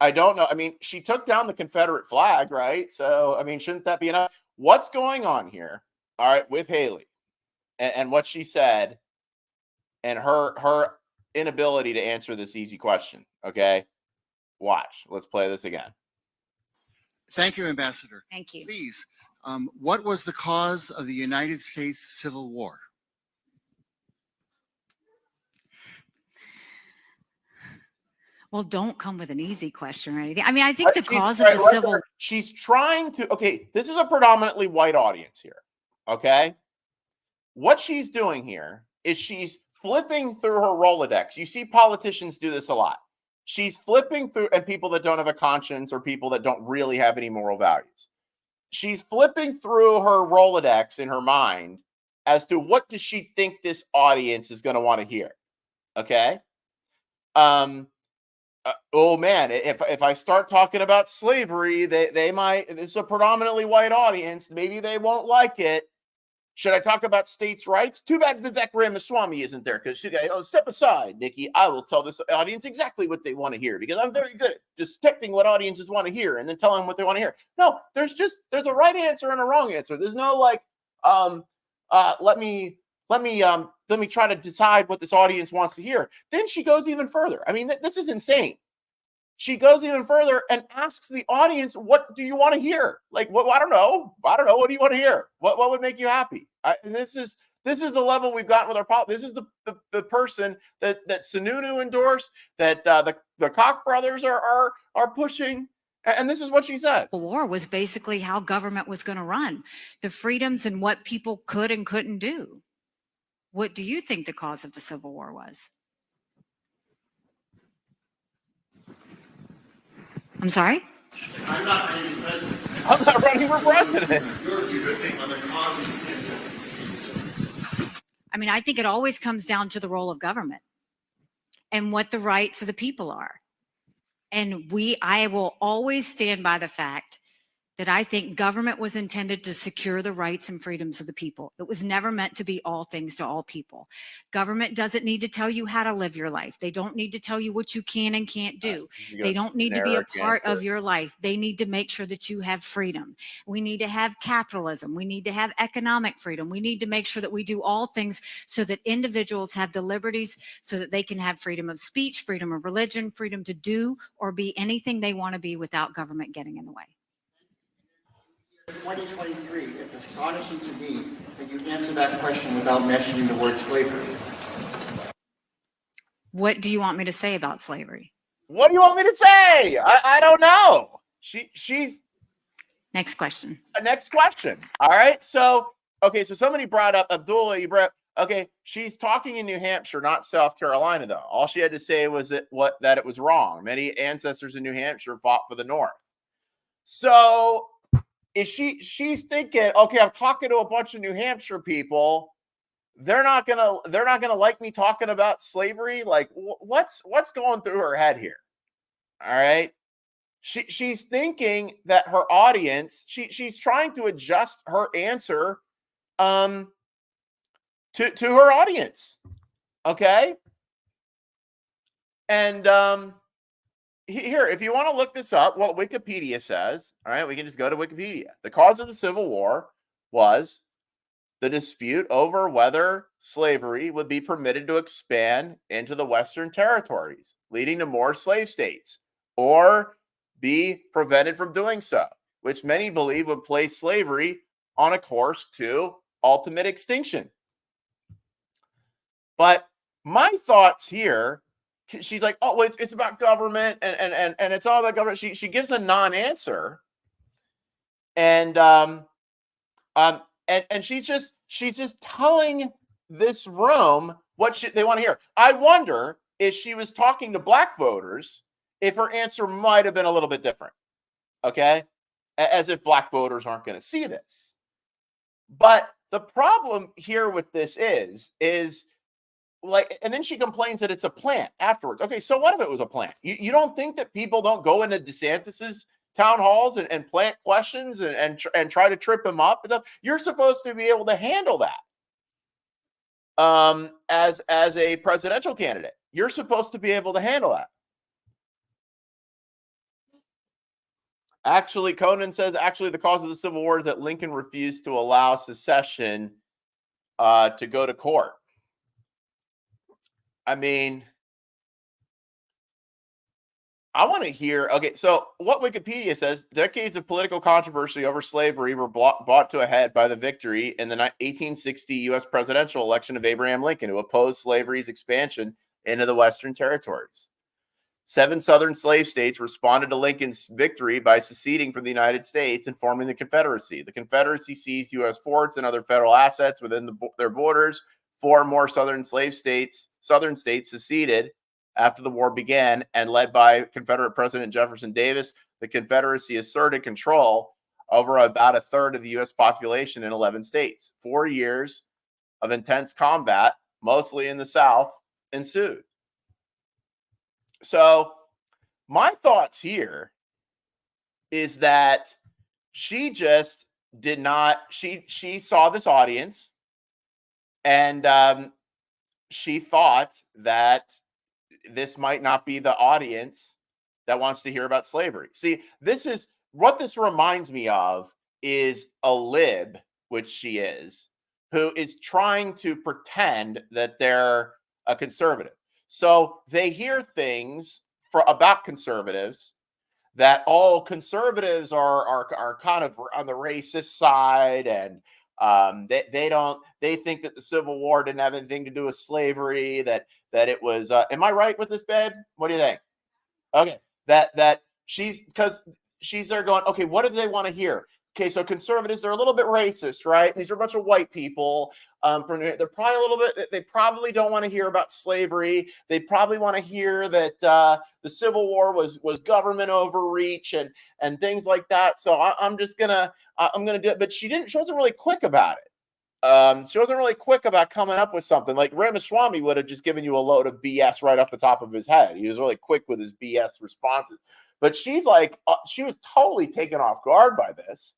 I don't know. I mean, she took down the Confederate flag, right? So, I mean, shouldn't that be enough? What's going on here? All right, with Haley and what she said and her inability to answer this easy question. Okay, watch. Let's play this again. Thank you, Ambassador. Thank you. Please, what was the cause of the United States Civil War? Well, don't come with an easy question or anything. I mean, I think the cause of the Civil War. She's trying to, okay, this is a predominantly white audience here, okay? What she's doing here is she's flipping through her Rolodex. You see politicians do this a lot. She's flipping through, and people that don't have a conscience or people that don't really have any moral values. She's flipping through her Rolodex in her mind as to what does she think this audience is going to want to hear, okay? Oh man, if I start talking about slavery, they might, it's a predominantly white audience. Maybe they won't like it. Should I talk about states' rights? Too bad Vivek Ramaswamy isn't there, because step aside, Nikki. I will tell this audience exactly what they want to hear, because I'm very good at detecting what audiences want to hear and then telling them what they want to hear. No, there's a right answer and a wrong answer. There's no like, let me try to decide what this audience wants to hear. Then she goes even further. I mean, this is insane. She goes even further and asks the audience, what do you want to hear? Like, what? I don't know. What do you want to hear? What would make you happy? And this is the level we've gotten with our politics. This is the person that Sununu endorsed, that the Koch brothers are pushing. And this is what she says. The war was basically how government was going to run, the freedoms and what people could and couldn't do. What do you think the cause of the Civil War was? I'm sorry? I'm not running for president. I'm not running for president. You're dripping on the cause of the Civil War. I mean, I think it always comes down to the role of government and what the rights of the people are. And I will always stand by the fact that I think government was intended to secure the rights and freedoms of the people. It was never meant to be all things to all people. Government doesn't need to tell you how to live your life. They don't need to tell you what you can and can't do. They don't need to be a part of your life. They need to make sure that you have freedom. We need to have capitalism. We need to have economic freedom. We need to make sure that we do all things so that individuals have the liberties so that they can have freedom of speech, freedom of religion, freedom to do or be anything they want to be without government getting in the way. 2023, it's astonishing to me that you answer that question without mentioning the word slavery. What do you want me to say about slavery? What do you want me to say? I don't know. She's next question. Next question. All right. So, okay. So somebody brought up Abdullah. You brought okay. She's talking in New Hampshire, not South Carolina, though. All she had to say was that it was wrong. Many ancestors in New Hampshire fought for the North. So is she's thinking, okay, I'm talking to a bunch of New Hampshire people. They're not gonna like me talking about slavery. Like, what's going through her head here? All right. She's thinking that her audience, she's trying to adjust her answer to her audience. Okay. And here, if you want to look this up, what Wikipedia says, all right, we can just go to Wikipedia. The cause of the Civil War was the dispute over whether slavery would be permitted to expand into the Western territories, leading to more slave states, or be prevented from doing so, which many believe would place slavery on a course to ultimate extinction. But my thoughts here, she's like, oh, it's about government and it's all about government. She gives a non-answer, and she's just telling this room what they want to hear. I wonder if she was talking to black voters, if her answer might have been a little bit different. Okay, as if black voters aren't going to see this. But the problem here with this is like, and then she complains that it's a plant afterwards. Okay, so what if it was a plant? You don't think that people don't go into DeSantis's town halls and plant questions and try to trip him up and stuff? You're supposed to be able to handle that. As a presidential candidate, you're supposed to be able to handle that. Actually, Conan says, the cause of the Civil War is that Lincoln refused to allow secession to go to court. I mean, I want to hear, okay, so what Wikipedia says, decades of political controversy over slavery were brought to a head by the victory in the 1860 U.S. presidential election of Abraham Lincoln, who opposed slavery's expansion into the Western territories. 7 Southern slave states responded to Lincoln's victory by seceding from the United States and forming the Confederacy. The Confederacy seized U.S. forts and other federal assets within their borders. 4 more southern states seceded after the war began, and led by Confederate President Jefferson Davis, the Confederacy asserted control over about a third of the U.S. population in 11 states. 4 years of intense combat, mostly in the South, ensued. So my thoughts here is that she just did not, she saw this audience, and she thought that this might not be the audience that wants to hear about slavery. See, this is what this reminds me of, is a lib, which she is, who is trying to pretend that they're a conservative. So they hear things about conservatives that all conservatives are kind of on the racist side, and they think that the Civil War didn't have anything to do with slavery, that it was am I right with this, babe? What do you think? Okay, that she's there going, okay, what do they want to hear? Okay, so conservatives, they're a little bit racist, right? These are a bunch of white people. They're probably a little bit, they probably don't want to hear about slavery. They probably want to hear that the Civil War was government overreach and things like that. So I'm just gonna do it. But she wasn't really quick about it. she wasn't really quick about coming up with something. Like Ramaswamy would have just given you a load of BS right off the top of his head. He was really quick with his BS responses. But she's like, she was totally taken off guard by this.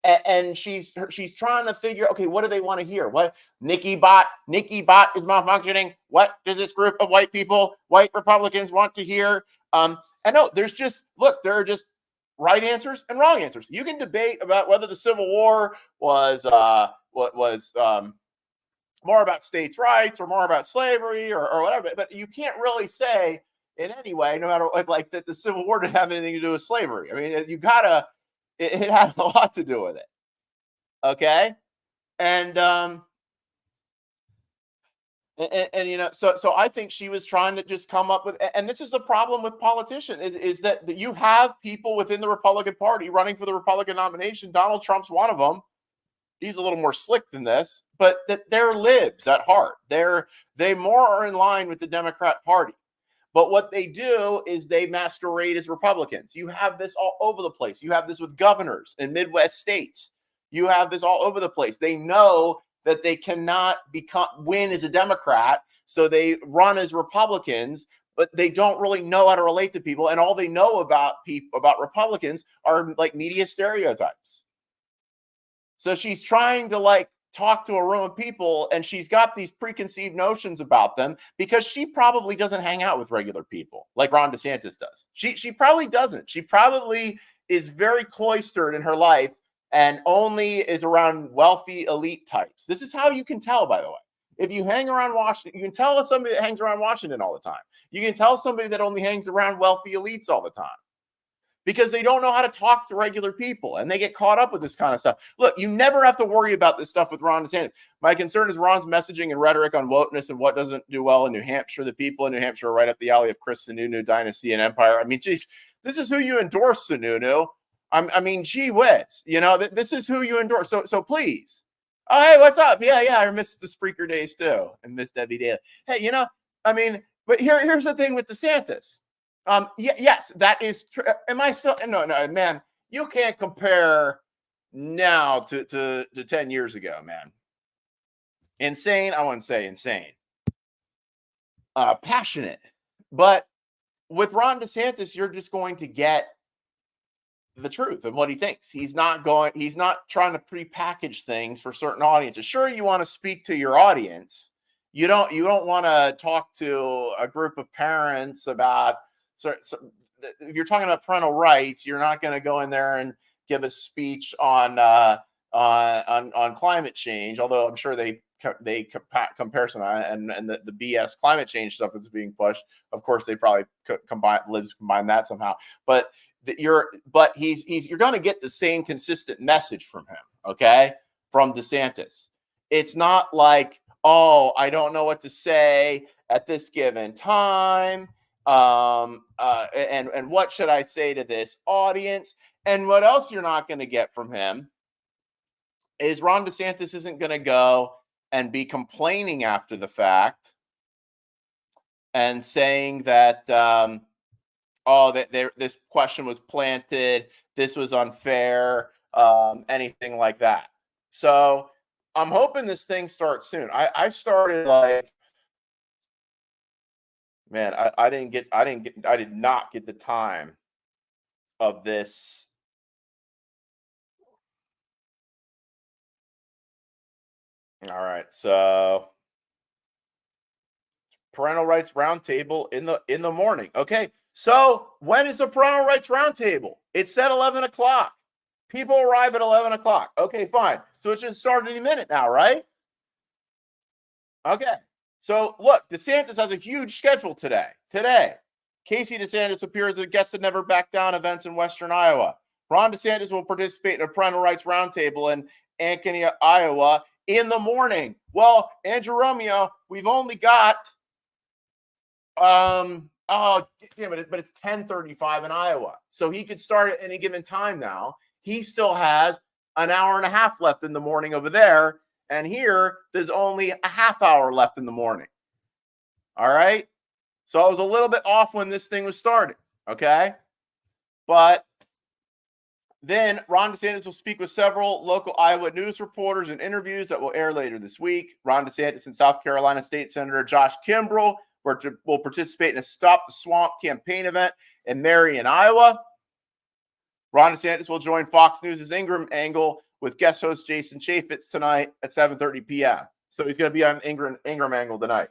And she's trying to figure, okay, what do they want to hear? What Nikki Bot is malfunctioning. What does this group of white people, white Republicans want to hear? And no, there are just right answers and wrong answers. You can debate about whether the Civil War was more about states' rights or more about slavery or whatever, but you can't really say in any way, no matter what, like that the Civil War didn't have anything to do with slavery. I mean, you gotta. It has a lot to do with it. Okay. And you know, so I think she was trying to just come up with, and this is the problem with politicians is that you have people within the Republican Party running for the Republican nomination. Donald Trump's one of them. He's a little more slick than this, but that they're libs at heart. They more are in line with the Democrat Party. But what they do is they masquerade as Republicans. You have this all over the place. You have this with governors in Midwest states. You have this all over the place. They know that they cannot win as a Democrat, so they run as Republicans, but they don't really know how to relate to people. And all they know about Republicans are like media stereotypes. So she's trying to like talk to a room of people, and she's got these preconceived notions about them because she probably doesn't hang out with regular people like Ron DeSantis does. She probably doesn't. She probably is very cloistered in her life and only is around wealthy elite types. This is how you can tell, by the way. If you hang around Washington, you can tell somebody that hangs around Washington all the time. You can tell somebody that only hangs around wealthy elites all the time, because they don't know how to talk to regular people and they get caught up with this kind of stuff. Look, you never have to worry about this stuff with Ron DeSantis. My concern is Ron's messaging and rhetoric on wokeness and what doesn't do well in New Hampshire. The people in New Hampshire are right up the alley of Chris Sununu, Dynasty, and Empire. I mean, geez, this is who you endorse, Sununu. I mean, gee whiz, you know, this is who you endorse. So please. Oh, hey, what's up? Yeah, I missed the Spreaker days too and missed Debbie Daly. Hey, you know, I mean, but here's the thing with DeSantis. Yes, that is true. Am I still? No, man. You can't compare now to 10 years ago, man. Insane. I wouldn't say insane. Passionate, but with Ron DeSantis, you're just going to get the truth and what he thinks. He's not trying to prepackage things for certain audiences. Sure, you want to speak to your audience. You don't want to talk to a group of parents about. So if you're talking about parental rights, you're not going to go in there and give a speech on climate change. Although I'm sure they comparison and the BS climate change stuff that's being pushed. Of course, they probably combine that somehow. But you're going to get the same consistent message from him. Okay, from DeSantis. It's not like, oh, I don't know what to say at this given time. And what should I say to this audience? And what else you're not going to get from him is Ron DeSantis isn't going to go and be complaining after the fact and saying that, this question was planted, this was unfair, anything like that. So I'm hoping this thing starts soon. I started like, man, I did not get the time of this. All right, so Parental Rights Roundtable in the morning. Okay, so when is the Parental Rights Roundtable? It's at 11 o'clock. People arrive at 11 o'clock. Okay, fine. So it should start any minute now, right? Okay. So look, DeSantis has a huge schedule today. Casey DeSantis appears at Guest That Never Back Down events in Western Iowa. Ron DeSantis will participate in a Parental Rights Roundtable in Ankeny, Iowa in the morning. Well, Andrew Romeo, we've only got but it's 10:35 in Iowa. So he could start at any given time now. He still has an hour and a half left in the morning over there. And here, there's only a half hour left in the morning. All right. So I was a little bit off when this thing was started. Okay. But Then Ron DeSantis will speak with several local Iowa news reporters in interviews that will air later this week. Ron DeSantis and South Carolina State Senator Josh Kimbrell will participate in a Stop the Swamp campaign event in Marion, Iowa. Ron DeSantis will join Fox News' Ingram Angle with guest host Jason Chaffetz tonight at 7:30 p.m. So he's going to be on Ingram Angle tonight.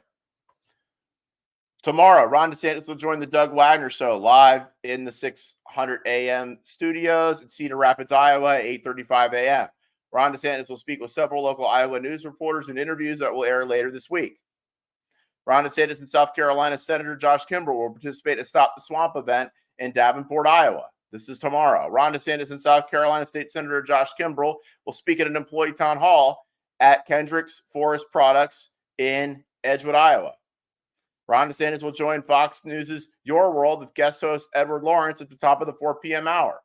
Tomorrow, Ron DeSantis will join the Doug Wagner Show live in the 600 a.m. studios in Cedar Rapids, Iowa, at 8:35 a.m. Ron DeSantis will speak with several local Iowa news reporters in interviews that will air later this week. Ron DeSantis and South Carolina Senator Josh Kimbrell will participate in a Stop the Swamp event in Davenport, Iowa. This is tomorrow. Ron DeSantis and South Carolina State Senator Josh Kimbrell will speak at an employee town hall at Kendrick's Forest Products in Edgewood, Iowa. Ron DeSantis will join Fox News' Your World with guest host Edward Lawrence at the top of the 4 p.m. hour.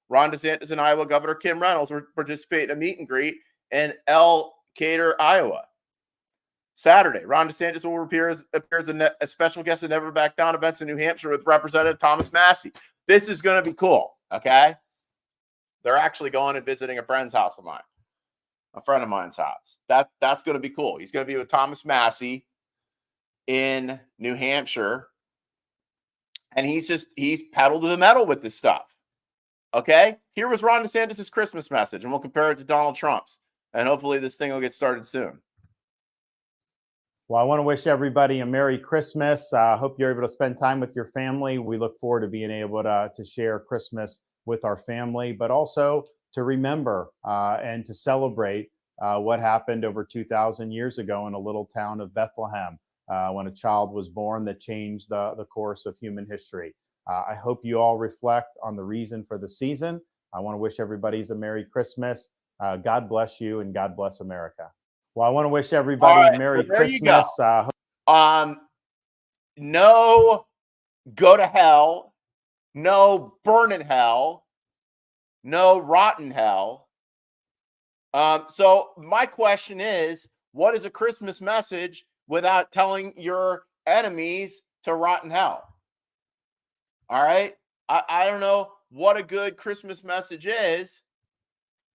Ron DeSantis and Iowa Governor Kim Reynolds will participate in a meet and greet in Elkader, Iowa. Saturday, Ron DeSantis will appear as a special guest at Never Back Down events in New Hampshire with Representative Thomas Massey. This is going to be cool, okay? They're actually going and visiting a friend's house of mine, a friend of mine's house. That's going to be cool. He's going to be with Thomas Massey in New Hampshire, and he's pedal to the metal with this stuff. Okay, here was Ron DeSantis' Christmas message, and we'll compare it to Donald Trump's, and hopefully this thing will get started soon. Well, I want to wish everybody a Merry Christmas. I hope you're able to spend time with your family. We look forward to being able to share Christmas with our family, but also to remember and to celebrate what happened over 2,000 years ago in a little town of Bethlehem. When a child was born that changed the course of human history. I hope you all reflect on the reason for the season. I want to wish everybody a Merry Christmas. God bless you and God bless America. Well, I want to wish everybody a Merry Christmas. No go to hell, no burn in hell, no rotten hell. So my question is, what is a Christmas message without telling your enemies to rot in hell? All right. I don't know what a good Christmas message is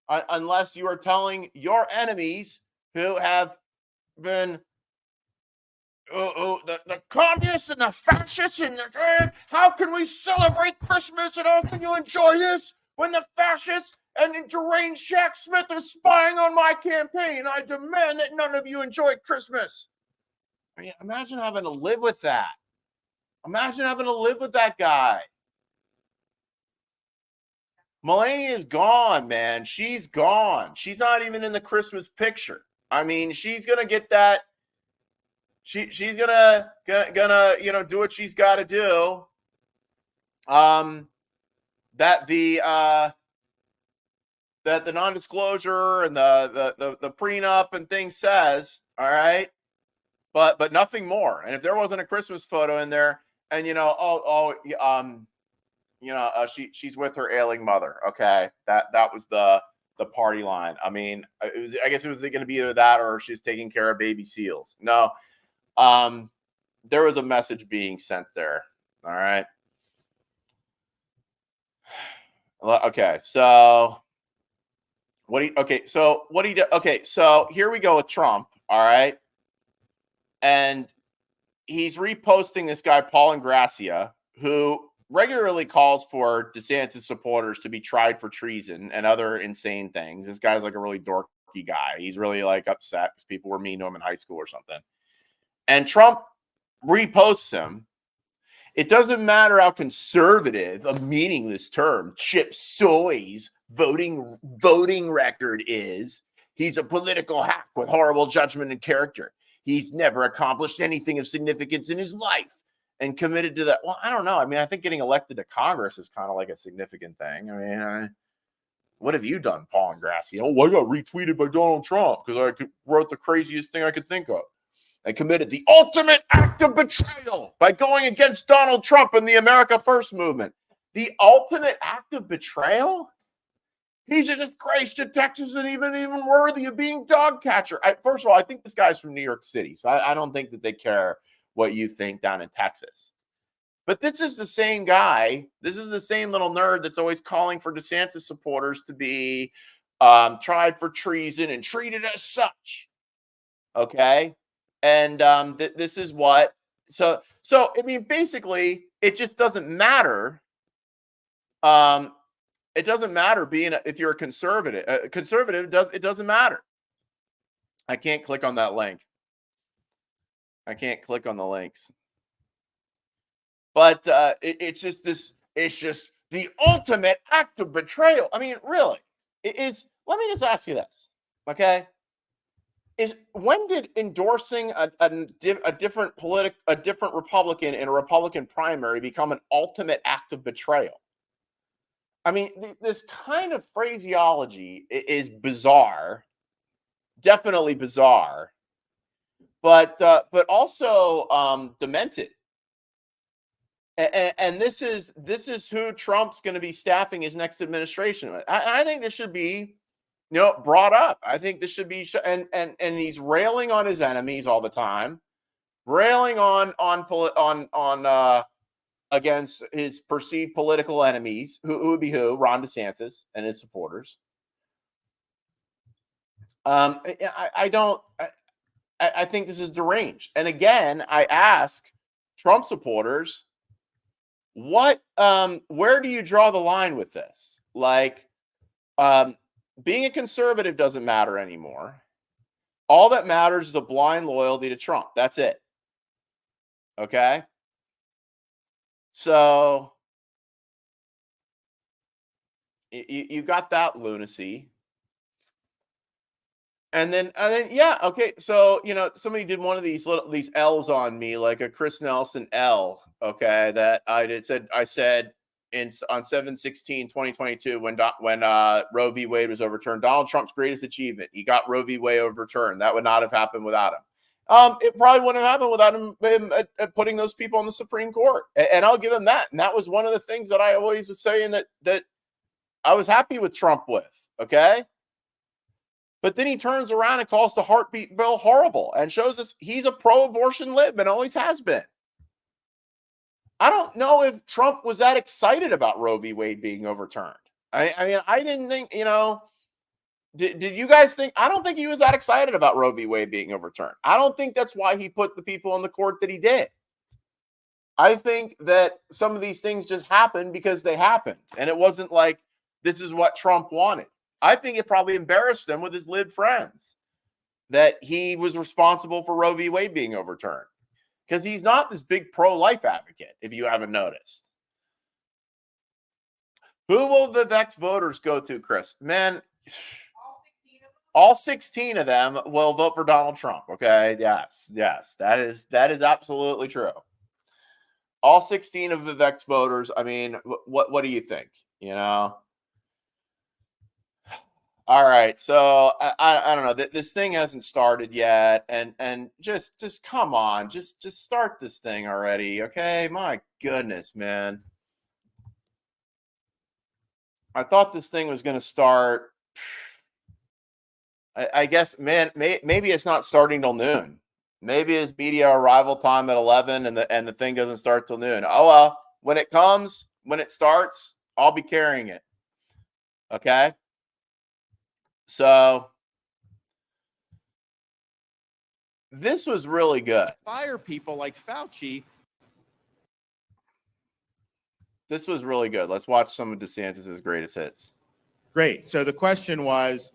unless you are telling your enemies who have been the communists and the fascists and how can we celebrate Christmas and how can you enjoy this when the fascists and deranged Jack Smith are spying on my campaign? I demand that none of you enjoy Christmas. I mean, imagine having to live with that. Imagine having to live with that guy. Melania is gone, man. She's gone. She's not even in the Christmas picture. I mean, she's gonna get that. She's gonna do what she's got to do. That the non-disclosure and the prenup and things says, all right. But nothing more. And if there wasn't a Christmas photo in there, and she's with her ailing mother. Okay, that was the party line. I mean, I guess it was going to be either that or she's taking care of baby seals. No, there was a message being sent there. All right. Okay, so so here we go with Trump. All right. And he's reposting this guy, Paul Ingrassia, who regularly calls for DeSantis supporters to be tried for treason and other insane things. This guy's like a really dorky guy. He's really like upset because people were mean to him in high school or something. And Trump reposts him. It doesn't matter how conservative, a meaningless term, Chip Soy's voting record is. He's a political hack with horrible judgment and character. He's never accomplished anything of significance in his life and committed to that. Well, I don't know. I mean, I think getting elected to Congress is kind of like a significant thing. I mean, what have you done, Paul Ingrassia? Oh, well, I got retweeted by Donald Trump because I wrote the craziest thing I could think of. I committed the ultimate act of betrayal by going against Donald Trump and the America First movement. The ultimate act of betrayal? He's a disgrace to Texas and even worthy of being dog catcher. First of all, I think this guy's from New York City, so I don't think that they care what you think down in Texas. But this is the same guy. This is the same little nerd that's always calling for DeSantis supporters to be tried for treason and treated as such. Okay. And this is what. So I mean, basically, it just doesn't matter. It doesn't matter if you're a conservative. It doesn't matter. I can't click on that link. I can't click on the links. But it's just this. It's just the ultimate act of betrayal. I mean, really, it is. Let me just ask you this, okay? When did endorsing a different Republican in a Republican primary become an ultimate act of betrayal? I mean, this kind of phraseology is bizarre, definitely bizarre, but also demented. And this is who Trump's going to be staffing his next administration with. I think this should be, brought up. I think this should be, and he's railing on his enemies all the time, railing on against his perceived political enemies, who would be Ron DeSantis and his supporters. I think this is deranged. And again, I ask Trump supporters, where do you draw the line with this? Like, being a conservative doesn't matter anymore. All that matters is a blind loyalty to Trump. That's it. Okay. So you got that lunacy. And then yeah, okay. So somebody did one of these L's on me, like a Chris Nelson L. Okay, that I said on 7/16/2022 when Roe v. Wade was overturned. Donald Trump's greatest achievement, he got Roe v. Wade overturned. That would not have happened without him. It probably wouldn't have happened without him putting those people on the Supreme Court. And I'll give him that. And that was one of the things that I always was saying that I was happy with Trump with. Okay. But then he turns around and calls the heartbeat bill horrible and shows us he's a pro-abortion lib and always has been. I don't know if Trump was that excited about Roe v. Wade being overturned. I mean, I didn't think, did you guys think? I don't think he was that excited about Roe v. Wade being overturned. I don't think that's why he put the people on the court that he did. I think that some of these things just happened because they happened. And it wasn't like this is what Trump wanted. I think it probably embarrassed him with his lib friends that he was responsible for Roe v. Wade being overturned, because he's not this big pro-life advocate, if you haven't noticed. Who will the Vivek's voters go to, Chris? Man, all 16 of them will vote for Donald Trump. Okay. Yes. That is absolutely true. All 16 of Vivek's voters. I mean, what do you think? All right, so I don't know. This thing hasn't started yet, and just come on, just start this thing already, okay? My goodness, man. I thought this thing was going to start. I guess, man, maybe it's not starting till noon. Maybe it's media arrival time at 11, and the thing doesn't start till noon. Oh well, when it comes, when it starts, I'll be carrying it. Okay. So this was really good. Fire people like Fauci. This was really good. Let's watch some of DeSantis's greatest hits. Great. So the question was,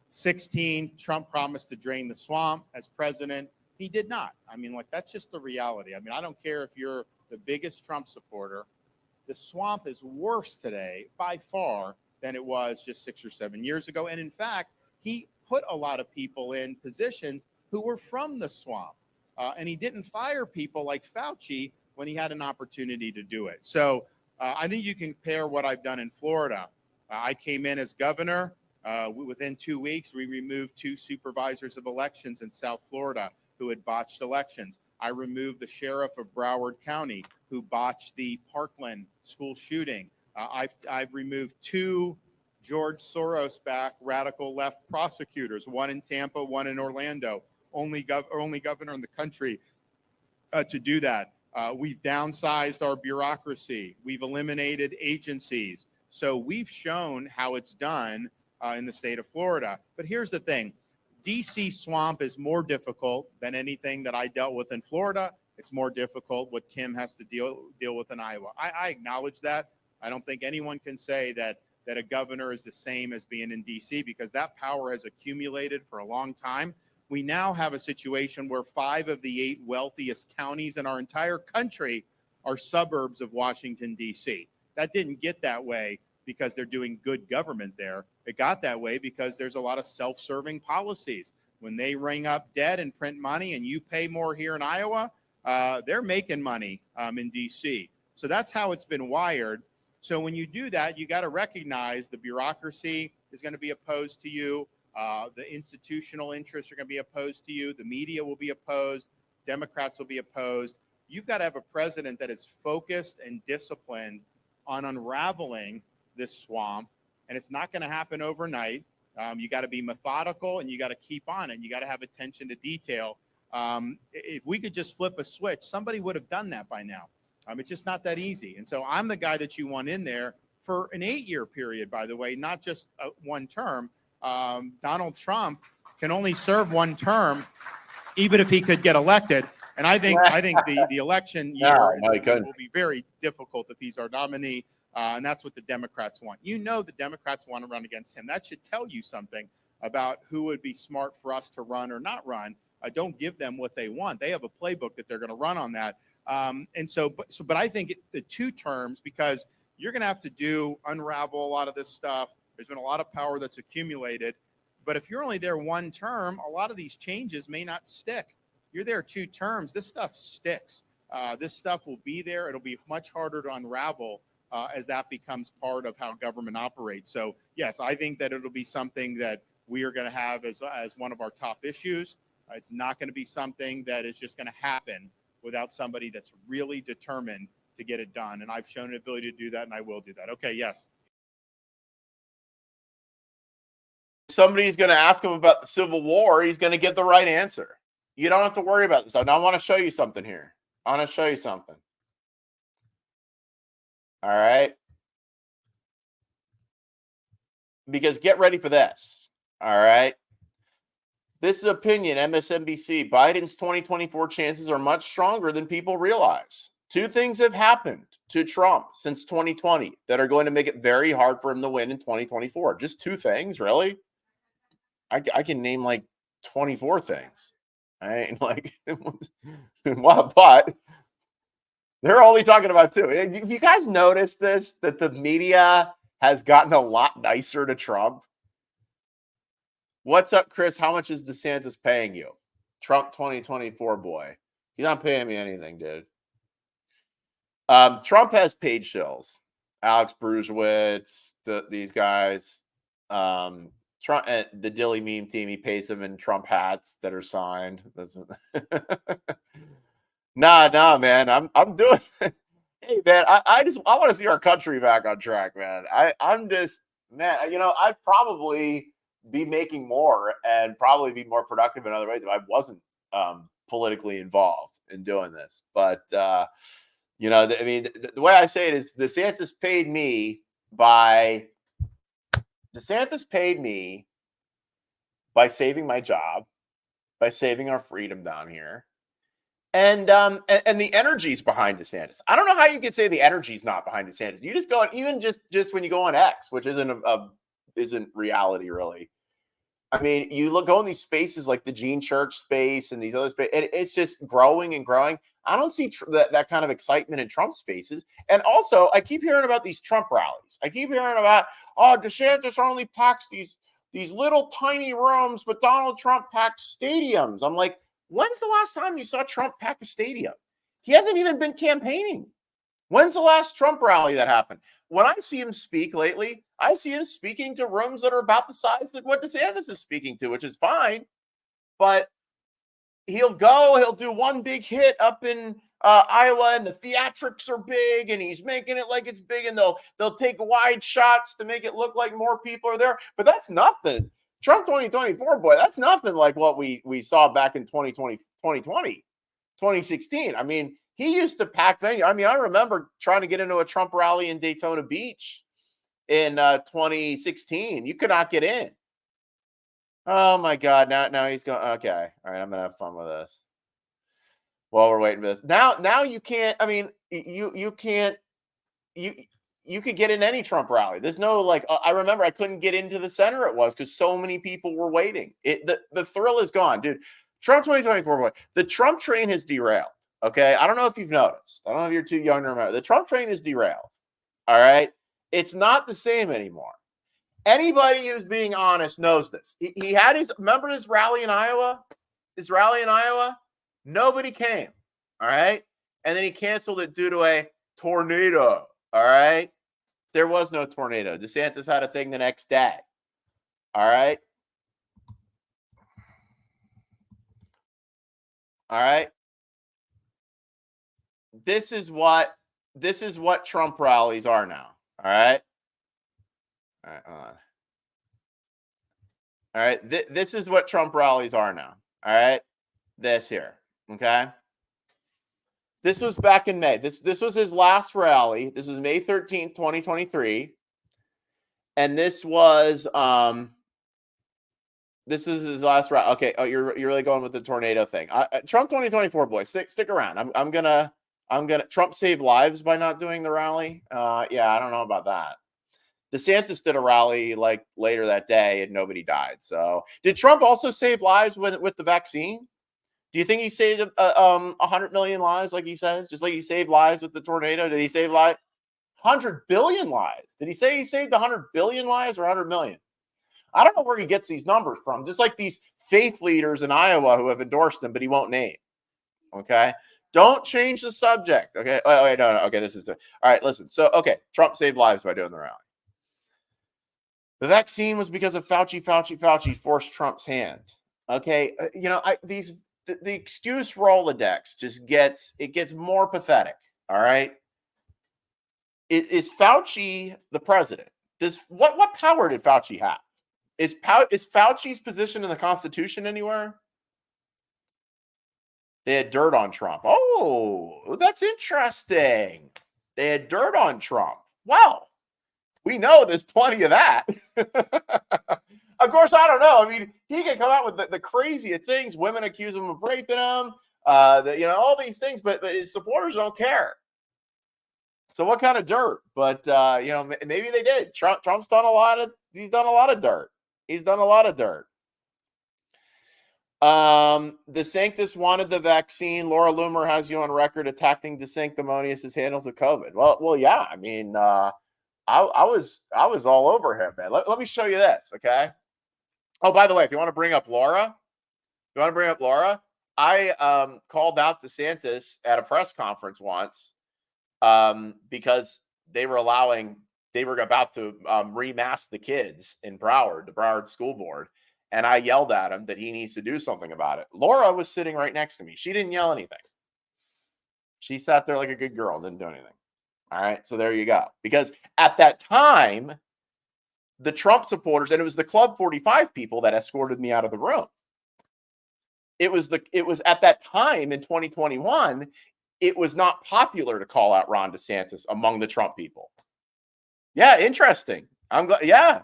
16, Trump promised to drain the swamp as president. He did not. I mean, that's just the reality. I mean, I don't care if you're the biggest Trump supporter. The swamp is worse today by far than it was just 6 or 7 years ago. And in fact, he put a lot of people in positions who were from the swamp. And he didn't fire people like Fauci when he had an opportunity to do it. So I think you can compare what I've done in Florida. I came in as governor. Within 2 weeks, we removed 2 supervisors of elections in South Florida who had botched elections. I removed the sheriff of Broward County who botched the Parkland school shooting. I've removed 2 George Soros-backed radical left prosecutors, one in Tampa, one in Orlando, only governor in the country to do that. We've downsized our bureaucracy. We've eliminated agencies. So we've shown how it's done in the state of Florida. But here's the thing. DC swamp is more difficult than anything that I dealt with in Florida. It's more difficult what Kim has to deal with in Iowa. I acknowledge that. I don't think anyone can say that a governor is the same as being in DC, because that power has accumulated for a long time. We now have a situation where 5 of the 8 wealthiest counties in our entire country are suburbs of Washington, DC. That didn't get that way because they're doing good government there. It got that way because there's a lot of self-serving policies. When they ring up debt and print money and you pay more here in Iowa, they're making money in DC. So that's how it's been wired. So when you do that, you got to recognize the bureaucracy is going to be opposed to you. The institutional interests are going to be opposed to you. The media will be opposed. Democrats will be opposed. You've got to have a president that is focused and disciplined on unraveling this swamp. And it's not going to happen overnight. You got to be methodical and you got to keep on it. You got to have attention to detail. If we could just flip a switch, somebody would have done that by now. It's just not that easy. And so I'm the guy that you want in there for an 8-year period, by the way, not just one term. Donald Trump can only serve one term, even if he could get elected. And I think the election year will be very difficult if he's our nominee. And that's what the Democrats want. You know, the Democrats want to run against him. That should tell you something about who would be smart for us to run or not run. Don't give them what they want. They have a playbook that they're going to run on that. But I think the 2 terms, because you're going to have to unravel a lot of this stuff. There's been a lot of power that's accumulated. But if you're only there 1 term, a lot of these changes may not stick. You're there 2 terms. This stuff sticks. This stuff will be there. It'll be much harder to unravel as that becomes part of how government operates. So, yes, I think that it'll be something that we are going to have as one of our top issues. It's not going to be something that is just going to happen without somebody that's really determined to get it done. And I've shown an ability to do that, and I will do that. Okay, yes. Somebody's going to ask him about the Civil War, he's going to get the right answer. You don't have to worry about this. Now I want to show you something here. I want to show you something. All right. Because get ready for this. All right. This is opinion, MSNBC. Biden's 2024 chances are much stronger than people realize. 2 things have happened to Trump since 2020 that are going to make it very hard for him to win in 2024. Just 2 things, really? I can name like 24 things. I ain't like, well, but they're only talking about 2. You guys notice this, that the media has gotten a lot nicer to Trump? What's up, Chris? How much is DeSantis paying you? Trump 2024 boy. He's not paying me anything, dude. Trump has paid shills. Alex Brusiewicz, these guys. Trump, the Dilly meme team, he pays them in Trump hats that are signed. That's nah, man. I'm doing. Hey, man. I want to see our country back on track, man. I'm just, man. You know, I'd probably be making more and probably be more productive in other ways if I wasn't politically involved in doing this. But you know, I mean, the way I say it is, DeSantis paid me by saving my job, by saving our freedom down here, and the energy's behind DeSantis. I don't know how you could say the energy's not behind DeSantis. You just go, even just when you go on X, which isn't reality really. I mean, you go in these spaces like the Gene Church space and these other spaces, and it's just growing and growing. I don't see that kind of excitement in Trump spaces. And also, I keep hearing about these Trump rallies. I keep hearing about, DeSantis only packs these little tiny rooms, but Donald Trump packs stadiums. I'm like, when's the last time you saw Trump pack a stadium? He hasn't even been campaigning. When's the last Trump rally that happened? When I see him speak lately, I see him speaking to rooms that are about the size of what DeSantis is speaking to, which is fine. But he'll do one big hit up in Iowa, and the theatrics are big, and he's making it like it's big, and they'll take wide shots to make it look like more people are there. But that's nothing. Trump 2024, boy, that's nothing like what we saw back in 2016. I mean, He used to pack venue. I mean, I remember trying to get into a Trump rally in Daytona Beach in 2016. You could not get in. Oh my God! Now he's going. Okay, all right. I'm gonna have fun with this. While we're waiting for this, now you can't. I mean, you can't. You could get in any Trump rally. There's no like. I remember I couldn't get into the center. It was because so many people were waiting. The thrill is gone, dude. Trump 2024, boy. The Trump train has derailed. Okay, I don't know if you've noticed. I don't know if you're too young to remember. The Trump train is derailed. All right, it's not the same anymore. Anybody who's being honest knows this. He had remember his rally in Iowa? His rally in Iowa? Nobody came. All right. And then he canceled it due to a tornado. All right. There was no tornado. DeSantis had a thing the next day. All right. All right. This is what Trump rallies are now. All right. All right, hold on. All right, this is what Trump rallies are now. All right, this here, okay? This was back in May. This was his last rally. This was May 13th, 2023. And this was his last rally. Okay, oh, you're really going with the tornado thing. Trump 2024, boys, stick around. I'm gonna Trump saved lives by not doing the rally. Yeah, I don't know about that. DeSantis did a rally like later that day and nobody died. So did Trump also save lives with the vaccine? Do you think he saved 100 million lives like he says? Just like he saved lives with the tornado? Did he save lives? 100 billion lives. Did he say he saved 100 billion lives or 100 million? I don't know where he gets these numbers from. Just like these faith leaders in Iowa who have endorsed him, but he won't name. Okay. Don't change the subject. Okay. Oh, wait, no. Okay. All right. Listen. So, okay. Trump saved lives by doing the rally. The vaccine was because of Fauci forced Trump's hand. Okay, the excuse Rolodex just gets more pathetic. All right, is Fauci the president? What power did Fauci have? Is Fauci's position in the Constitution anywhere? They had dirt on Trump. Oh, that's interesting. They had dirt on Trump. Wow. We know there's plenty of that. Of course, I don't know. I mean, he can come out with the craziest things. Women accuse him of raping him, all these things, but his supporters don't care. So what kind of dirt? But, maybe they did. Trump's done he's done a lot of dirt. He's done a lot of dirt. DeSantis wanted the vaccine. Laura Loomer has you on record attacking DeSanctimonious' handles of COVID. Well, yeah. I mean, I was all over him, man. Let me show you this, okay? Oh, by the way, if you want to bring up Laura, I called out DeSantis at a press conference once because they were about to remask the kids in Broward, the Broward School Board, and I yelled at him that he needs to do something about it. Laura was sitting right next to me. She didn't yell anything. She sat there like a good girl, didn't do anything. All right, so there you go. Because at that time, the Trump supporters, and it was the Club 45 people that escorted me out of the room. It was at that time in 2021, it was not popular to call out Ron DeSantis among the Trump people. Yeah, interesting. I'm glad. Yeah,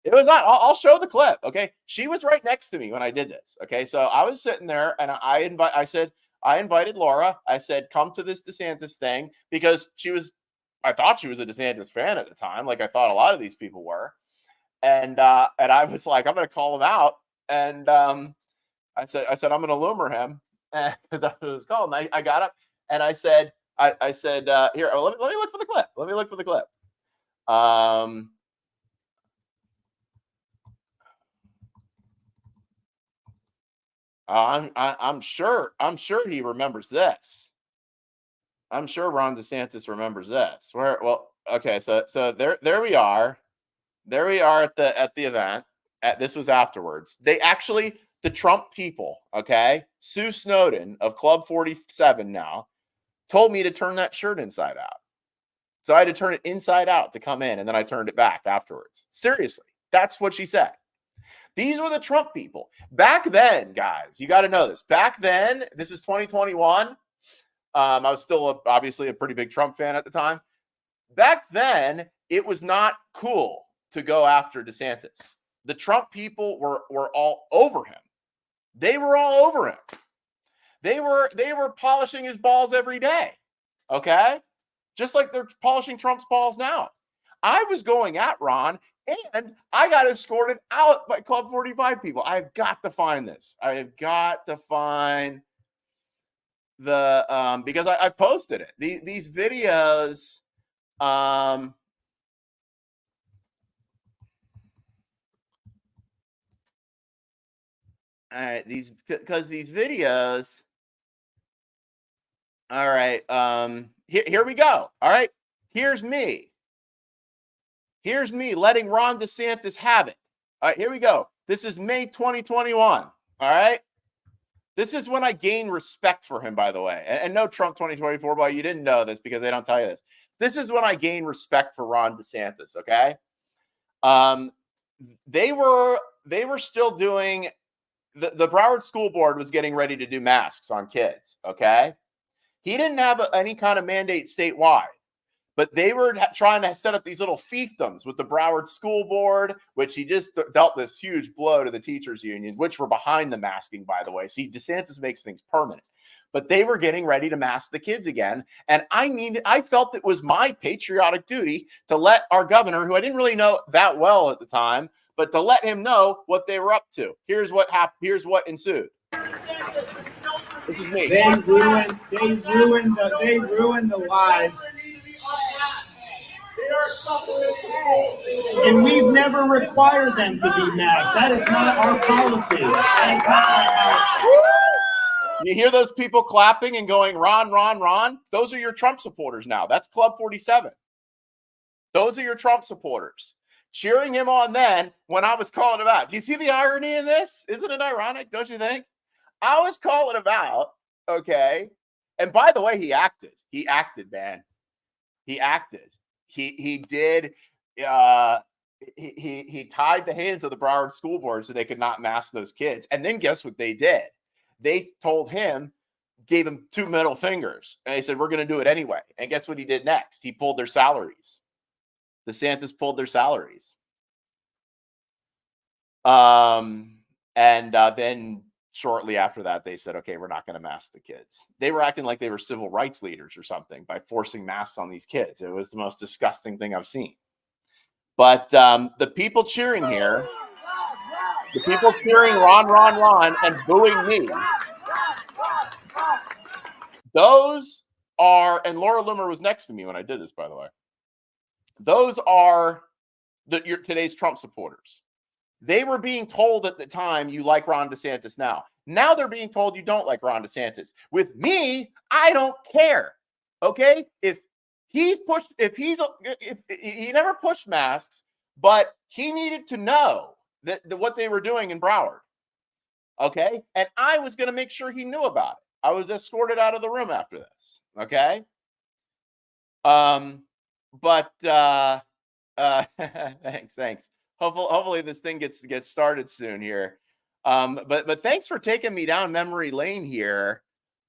it was not. I'll show the clip. Okay, she was right next to me when I did this. Okay, so I was sitting there, and I invited Laura. I said, come to this DeSantis thing because I thought she was a DeSantis fan at the time. Like I thought a lot of these people were. And I was like, I'm going to call him out. And I said, I'm going to Loomer him. Because that was called. And I got up and I said, here, let me look for the clip. Let me look for the clip. I'm sure he remembers this. I'm sure Ron DeSantis remembers this. Okay, so there we are. There we are at the event. This was afterwards. The Trump people, okay, Sue Snowden of Club 47 now, told me to turn that shirt inside out. So I had to turn it inside out to come in, and then I turned it back afterwards. Seriously, that's what she said. These were the Trump people. Back then, guys, you got to know this. Back then, this is 2021. I was still obviously a pretty big Trump fan at the time. Back then, it was not cool to go after DeSantis. The Trump people were all over him. They were all over him. They were polishing his balls every day. Okay? Just like they're polishing Trump's balls now. I was going at Ron, and I got escorted out by Club 45 people. I've got to find this. I have got to find the because I posted it. These videos. All right, because these videos. All right, here we go. All right, here's me. Here's me letting Ron DeSantis have it. All right, here we go. This is May 2021. All right. This is when I gained respect for him, by the way. And no Trump 2024, boy, you didn't know this because they don't tell you this. This is when I gained respect for Ron DeSantis, okay? They were still doing, the Broward School Board was getting ready to do masks on kids, okay? He didn't have any kind of mandate statewide, but they were trying to set up these little fiefdoms with the Broward School Board, which he just dealt this huge blow to the teachers' unions, which were behind the masking, by the way. See, DeSantis makes things permanent. But they were getting ready to mask the kids again. And I felt it was my patriotic duty to let our governor, who I didn't really know that well at the time, but to let him know what they were up to. Here's what happened. Here's what ensued. This is me. They ruined the lives. And we've never required them to be masked. That is not our policy. That is not our policy. You hear those people clapping and going, Ron, Ron, Ron? Those are your Trump supporters now. That's Club 47. Those are your Trump supporters. Cheering him on then when I was calling him out. Do you see the irony in this? Isn't it ironic? Don't you think? I was calling him out, okay? And by the way, he acted. He acted, man. He acted. He did. He tied the hands of the Broward School Board so they could not mask those kids. And then guess what they did? They told him, gave him 2 middle fingers. And they said, we're going to do it anyway. And guess what he did next? He pulled their salaries. DeSantis pulled their salaries. And then shortly after that, they said, okay, we're not going to mask the kids. They were acting like they were civil rights leaders or something by forcing masks on these kids. It was the most disgusting thing I've seen. But the people cheering here, the people cheering Ron, Ron, Ron and booing me, those are, and Laura Loomer was next to me when I did this, by the way. Those are today's Trump supporters. They were being told at the time, you like Ron DeSantis now. Now they're being told you don't like Ron DeSantis. With me, I don't care. Okay? If he never pushed masks, but he needed to know that what they were doing in Broward. Okay? And I was going to make sure he knew about it. I was escorted out of the room after this. Okay? Thanks. Hopefully this thing gets started soon here. But thanks for taking me down memory lane here.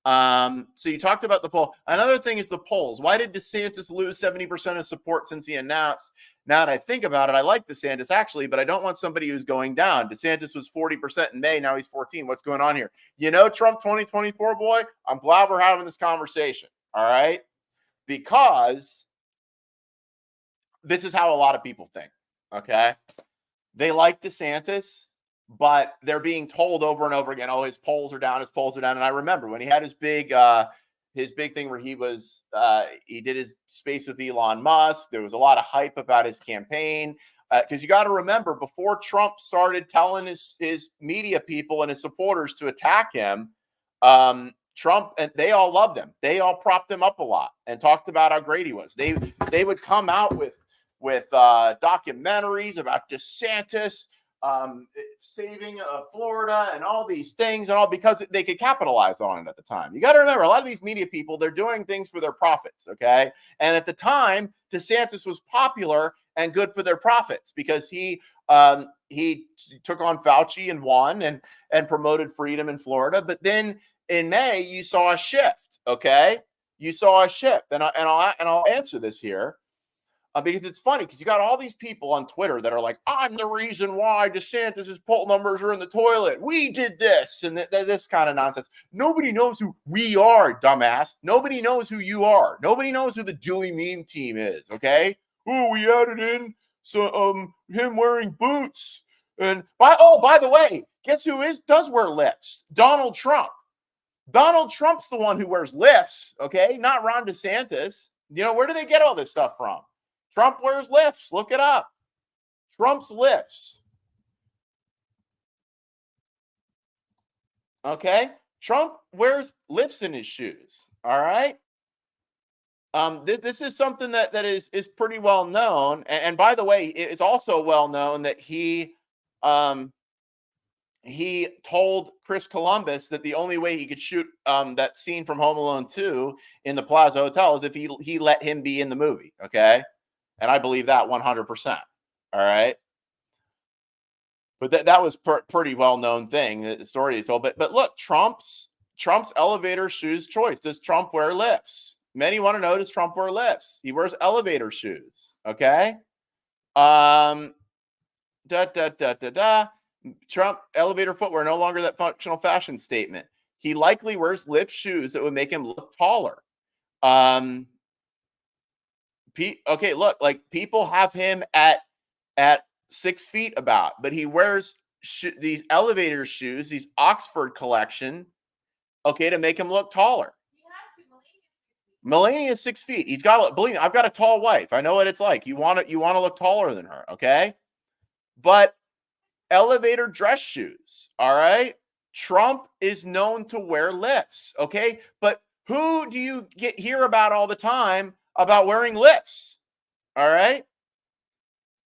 So you talked about the poll. Another thing is the polls. Why did DeSantis lose 70% of support since he announced? Now that I think about it, I like DeSantis actually, but I don't want somebody who's going down. DeSantis was 40% in May. Now he's 14. What's going on here? You know, Trump 2024, boy, I'm glad we're having this conversation. All right. Because this is how a lot of people think. Okay. They like DeSantis, but they're being told over and over again, oh, his polls are down, his polls are down. And I remember when he had his big thing where he did his space with Elon Musk. There was a lot of hype about his campaign. Because you got to remember, before Trump started telling his media people and his supporters to attack him, Trump, and they all loved him. They all propped him up a lot and talked about how great he was. They would come out with documentaries about DeSantis saving Florida and all these things and all because they could capitalize on it at the time. You got to remember, a lot of these media people, they're doing things for their profits, okay? And at the time, DeSantis was popular and good for their profits because he took on Fauci and won and promoted freedom in Florida. But then in May, you saw a shift, okay? you saw a shift. And I'll answer this here because it's funny because you got all these people on Twitter that are like, I'm the reason why DeSantis' poll numbers are in the toilet. We did this and this kind of nonsense. Nobody knows who we are, dumbass. Nobody knows who you are. Nobody knows who the Dewey meme team is. Okay. Oh, we added in him wearing boots. And by the way, guess who does wear lifts? Donald Trump. Donald Trump's the one who wears lifts, okay? Not Ron DeSantis. You know, where do they get all this stuff from? Trump wears lifts. Look it up. Trump's lifts. Okay? Trump wears lifts in his shoes. All right? This is something that is pretty well known. And by the way, it's also well known that he told Chris Columbus that the only way he could shoot that scene from Home Alone 2 in the Plaza Hotel is if he let him be in the movie. Okay. And I believe that 100%. All right. But that was pretty well known thing that the story is told. But look, Trump's elevator shoes choice. Does Trump wear lifts? Many want to know, does Trump wear lifts? He wears elevator shoes. Okay. Trump elevator footwear, no longer that functional fashion statement. He likely wears lift shoes that would make him look taller. Okay, look, like people have him at 6 feet about, but he wears these elevator shoes, these Oxford collection, okay, to make him look taller. Melania is 6 feet. He's got, believe me, I've got a tall wife. I know what it's like. You want to look taller than her, okay? But elevator dress shoes, all right? Trump is known to wear lifts, okay? But who do you hear about all the time about wearing lifts, all right?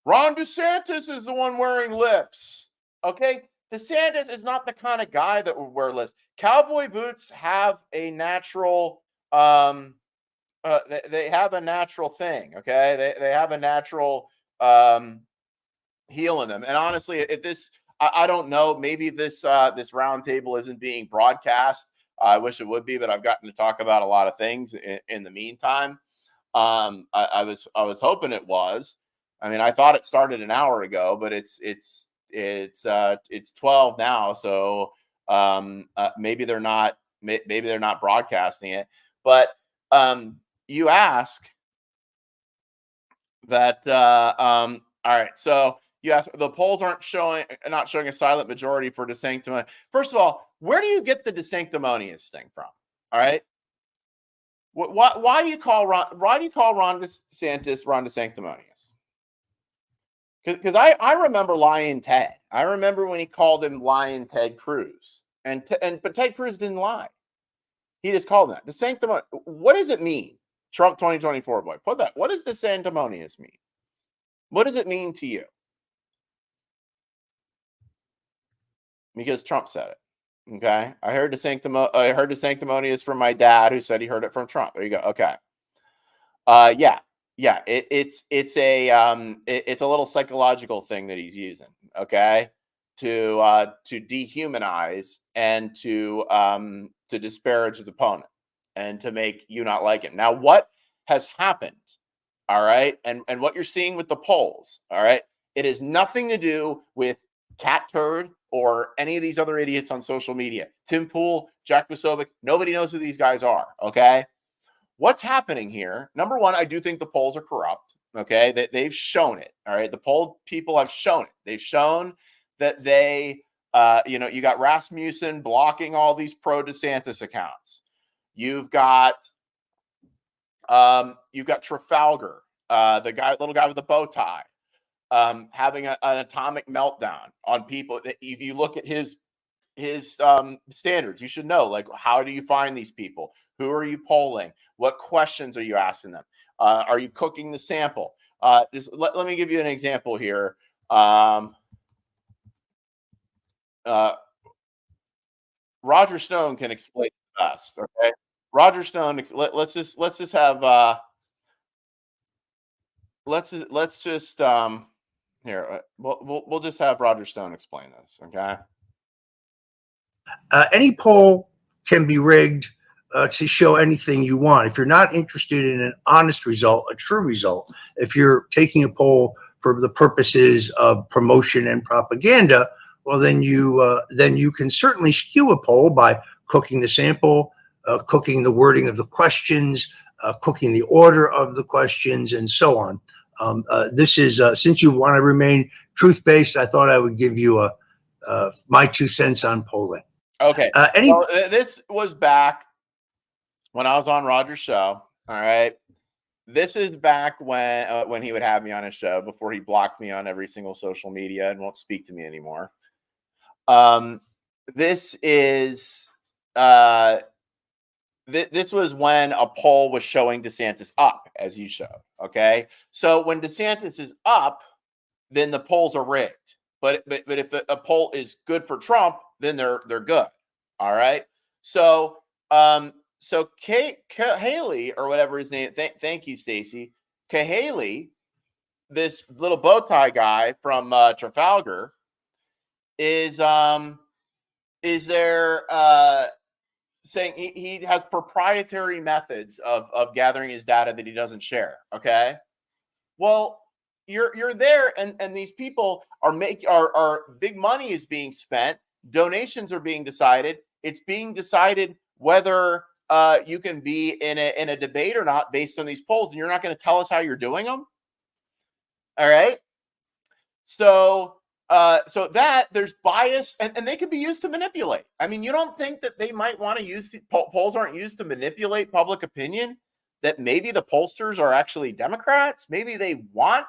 Ron DeSantis is the one wearing lifts, okay? DeSantis is not the kind of guy that would wear lifts. Cowboy boots have a natural, they have a natural thing, okay? They have a natural heel in them. And honestly, if this, I don't know, maybe this roundtable isn't being broadcast. I wish it would be, but I've gotten to talk about a lot of things in the meantime. I was hoping it was. I mean, I thought it started an hour ago, but it's 12 now, so maybe they're not broadcasting it. But you ask that. All right, so you ask, the polls not showing a silent majority for DeSanctimonious. First of all, where do you get the DeSanctimonious thing from? All right, why do you call Ron DeSantis Ron DeSanctimonious? Because I remember Lying Ted. I remember when he called him Lying Ted Cruz, but Ted Cruz didn't lie. He just called him that. DeSanctimonious. What does it mean? Trump 2024 boy. Put that. What does DeSanctimonious mean? What does it mean to you? Because Trump said it. Okay. I heard DeSanctimonious from my dad, who said he heard it from Trump. There you go. Okay. Yeah. It's a little psychological thing that he's using. Okay. To dehumanize and to disparage his opponent and to make you not like him. Now, what has happened? All right. And what you're seeing with the polls. All right. It has nothing to do with Cat Turd or any of these other idiots on social media. Tim Pool, Jack Posobiec, nobody knows who these guys are. Okay. What's happening here? Number one, I do think the polls are corrupt. Okay. They've shown it. All right. The poll people have shown it. They've shown that they, you got Rasmussen blocking all these pro DeSantis accounts. You've got Trafalgar, the little guy with the bow tie, having an atomic meltdown on people. If you look at his standards, you should know, like, how do you find these people? Who are you polling? What questions are you asking them? Are you cooking the sample? Just let me give you an example here. Roger Stone can explain it best. Okay, Roger Stone. Let's just have here. We'll just have Roger Stone explain this. Okay. Any poll can be rigged to show anything you want. If you're not interested in an honest result, a true result, if you're taking a poll for the purposes of promotion and propaganda, well, then you can certainly skew a poll by cooking the sample, cooking the wording of the questions, cooking the order of the questions, and so on. This is since you want to remain truth-based, I thought I would give you my 2 cents on polling. Okay. Well, this was back when I was on Roger's show. All right. This is back when he would have me on his show before he blocked me on every single social media and won't speak to me anymore. This is this was when a poll was showing DeSantis up, as you showed. Okay. So when DeSantis is up, then the polls are rigged. But if a poll is good for Trump, then they're good. All right. So Haley, or whatever his name, thank you, Stacey. Haley, this little bow tie guy from Trafalgar, is there saying he has proprietary methods of gathering his data that he doesn't share. Okay. Well, you're there, and these people are big money is being spent, donations are being decided. It's being decided whether you can be in a debate or not based on these polls, and you're not going to tell us how you're doing them. All right. So that there's bias, and they can be used to manipulate. I mean, you don't think that they might want to use polls aren't used to manipulate public opinion? That maybe the pollsters are actually Democrats? Maybe they want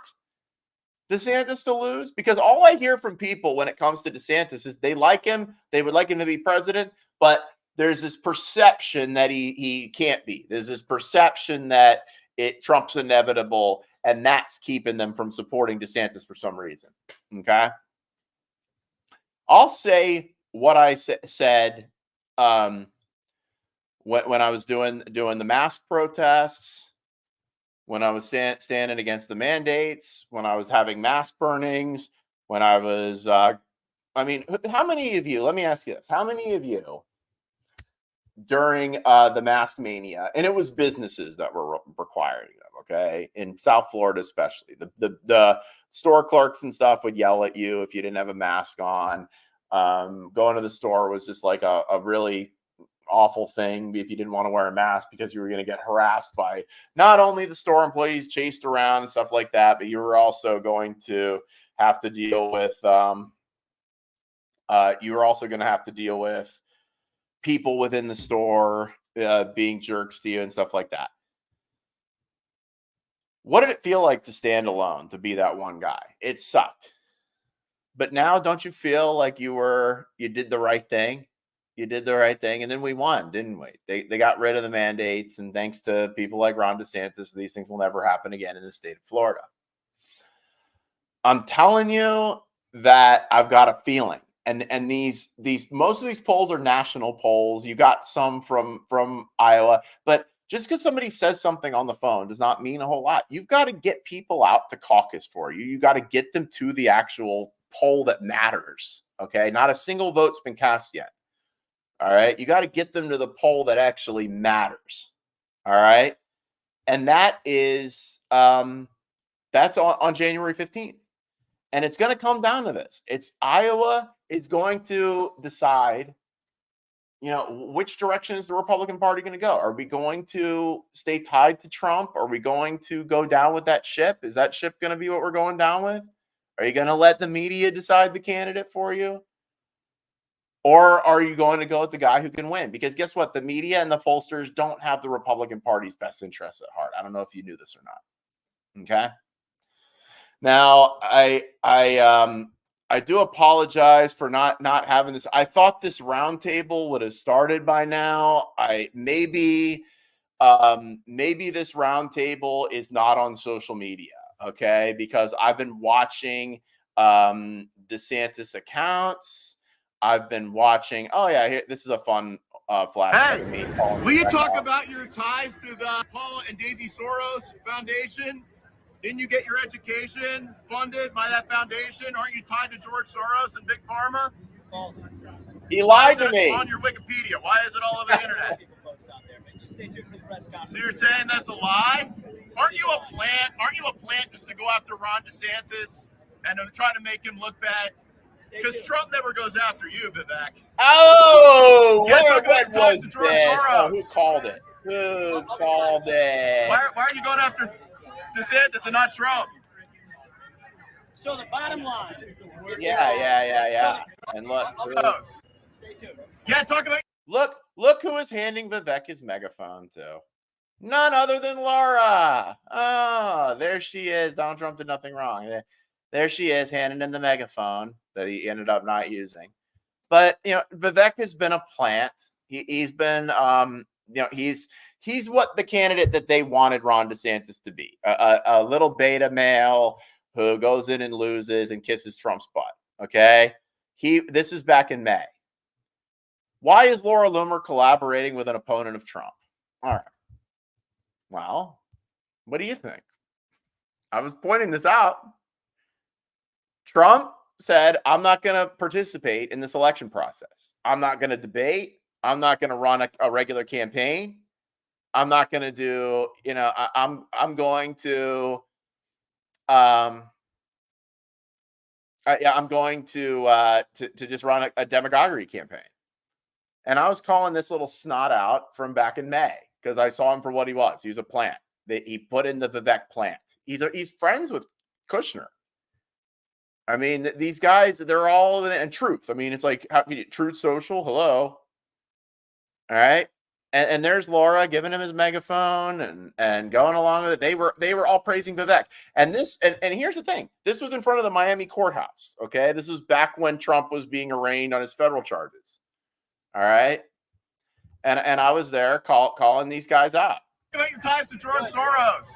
DeSantis to lose? Because all I hear from people when it comes to DeSantis is they like him, they would like him to be president, but there's this perception that he can't be. There's this perception that Trump's inevitable, and that's keeping them from supporting DeSantis for some reason. Okay? I'll say what I said when I was doing the mask protests, when I was standing against the mandates, when I was having mask burnings, when I was, how many of you, let me ask you this, how many of you during the mask mania, and it was businesses that were requiring them, okay, in South Florida especially, the store clerks and stuff would yell at you if you didn't have a mask on. Going to the store was just like a really awful thing if you didn't want to wear a mask, because you were going to get harassed by not only the store employees, chased around and stuff like that, but you were also going to have to deal with people within the store being jerks to you and stuff like that. What did it feel like to stand alone, to be that one guy? It sucked. But now, don't you feel like you did the right thing? You did the right thing, and then we won, didn't we? They got rid of the mandates, and thanks to people like Ron DeSantis, these things will never happen again in the state of Florida. I'm telling you that I've got a feeling, and these most of these polls are national polls. You got some from Iowa, but just because somebody says something on the phone does not mean a whole lot. You've got to get people out to caucus for you. You got to get them to the actual poll that matters. Okay, not a single vote's been cast yet. All right. You got to get them to the poll that actually matters. All right. And that is, that's on January 15th. And it's going to come down to this. Iowa is going to decide, which direction is the Republican Party going to go? Are we going to stay tied to Trump? Are we going to go down with that ship? Is that ship going to be what we're going down with? Are you going to let the media decide the candidate for you? Or are you going to go with the guy who can win? Because guess what? The media and the pollsters don't have the Republican Party's best interests at heart. I don't know if you knew this or not. Okay. Now, I do apologize for not having this. I thought this roundtable would have started by now. Maybe this roundtable is not on social media. Okay, because I've been watching DeSantis accounts. I've been watching. Oh yeah, this is a fun flashback. Hey, will you talk about your ties to the Paula and Daisy Soros Foundation? Didn't you get your education funded by that foundation? Aren't you tied to George Soros and Big Pharma? False. He lied to me. On your Wikipedia, why is it all over the internet? So you're saying that's a lie? Aren't you a plant? Aren't you a plant just to go after Ron DeSantis and to try to make him look bad? Because Trump never goes after you, Vivek. Oh, Yeah, what talk about was to George this? Oh, Soros. who called it? Who called it? Why are you going after DeSantis and not Trump? So the bottom line. Yeah. And look, yeah, talk about. Look who is handing Vivek his megaphone to. None other than Laura. Oh, there she is. Donald Trump did nothing wrong. There she is, handing in the megaphone that he ended up not using. But Vivek has been a plant. He's been, he's what the candidate that they wanted Ron DeSantis to be. A little beta male who goes in and loses and kisses Trump's butt. Okay, this is back in May. Why is Laura Loomer collaborating with an opponent of Trump? All right. Well, what do you think? I was pointing this out. Trump said, I'm not going to participate in this election process. I'm not going to debate. I'm not going to run a regular campaign. I'm not going to do, I'm going to, I'm going to just run a demagoguery campaign. And I was calling this little snot out from back in May because I saw him for what he was. He was a plant. He put in the Vivek plant. He's friends with Kushner. I mean, these guys, they're all in Truth. I mean, it's like, how can you, Truth Social? Hello. All right. And there's Laura giving him his megaphone and going along with it. They were all praising Vivek. And here's the thing. This was in front of the Miami courthouse. Okay. This was back when Trump was being arraigned on his federal charges. All right. And I was there calling these guys out. About your ties to George Soros.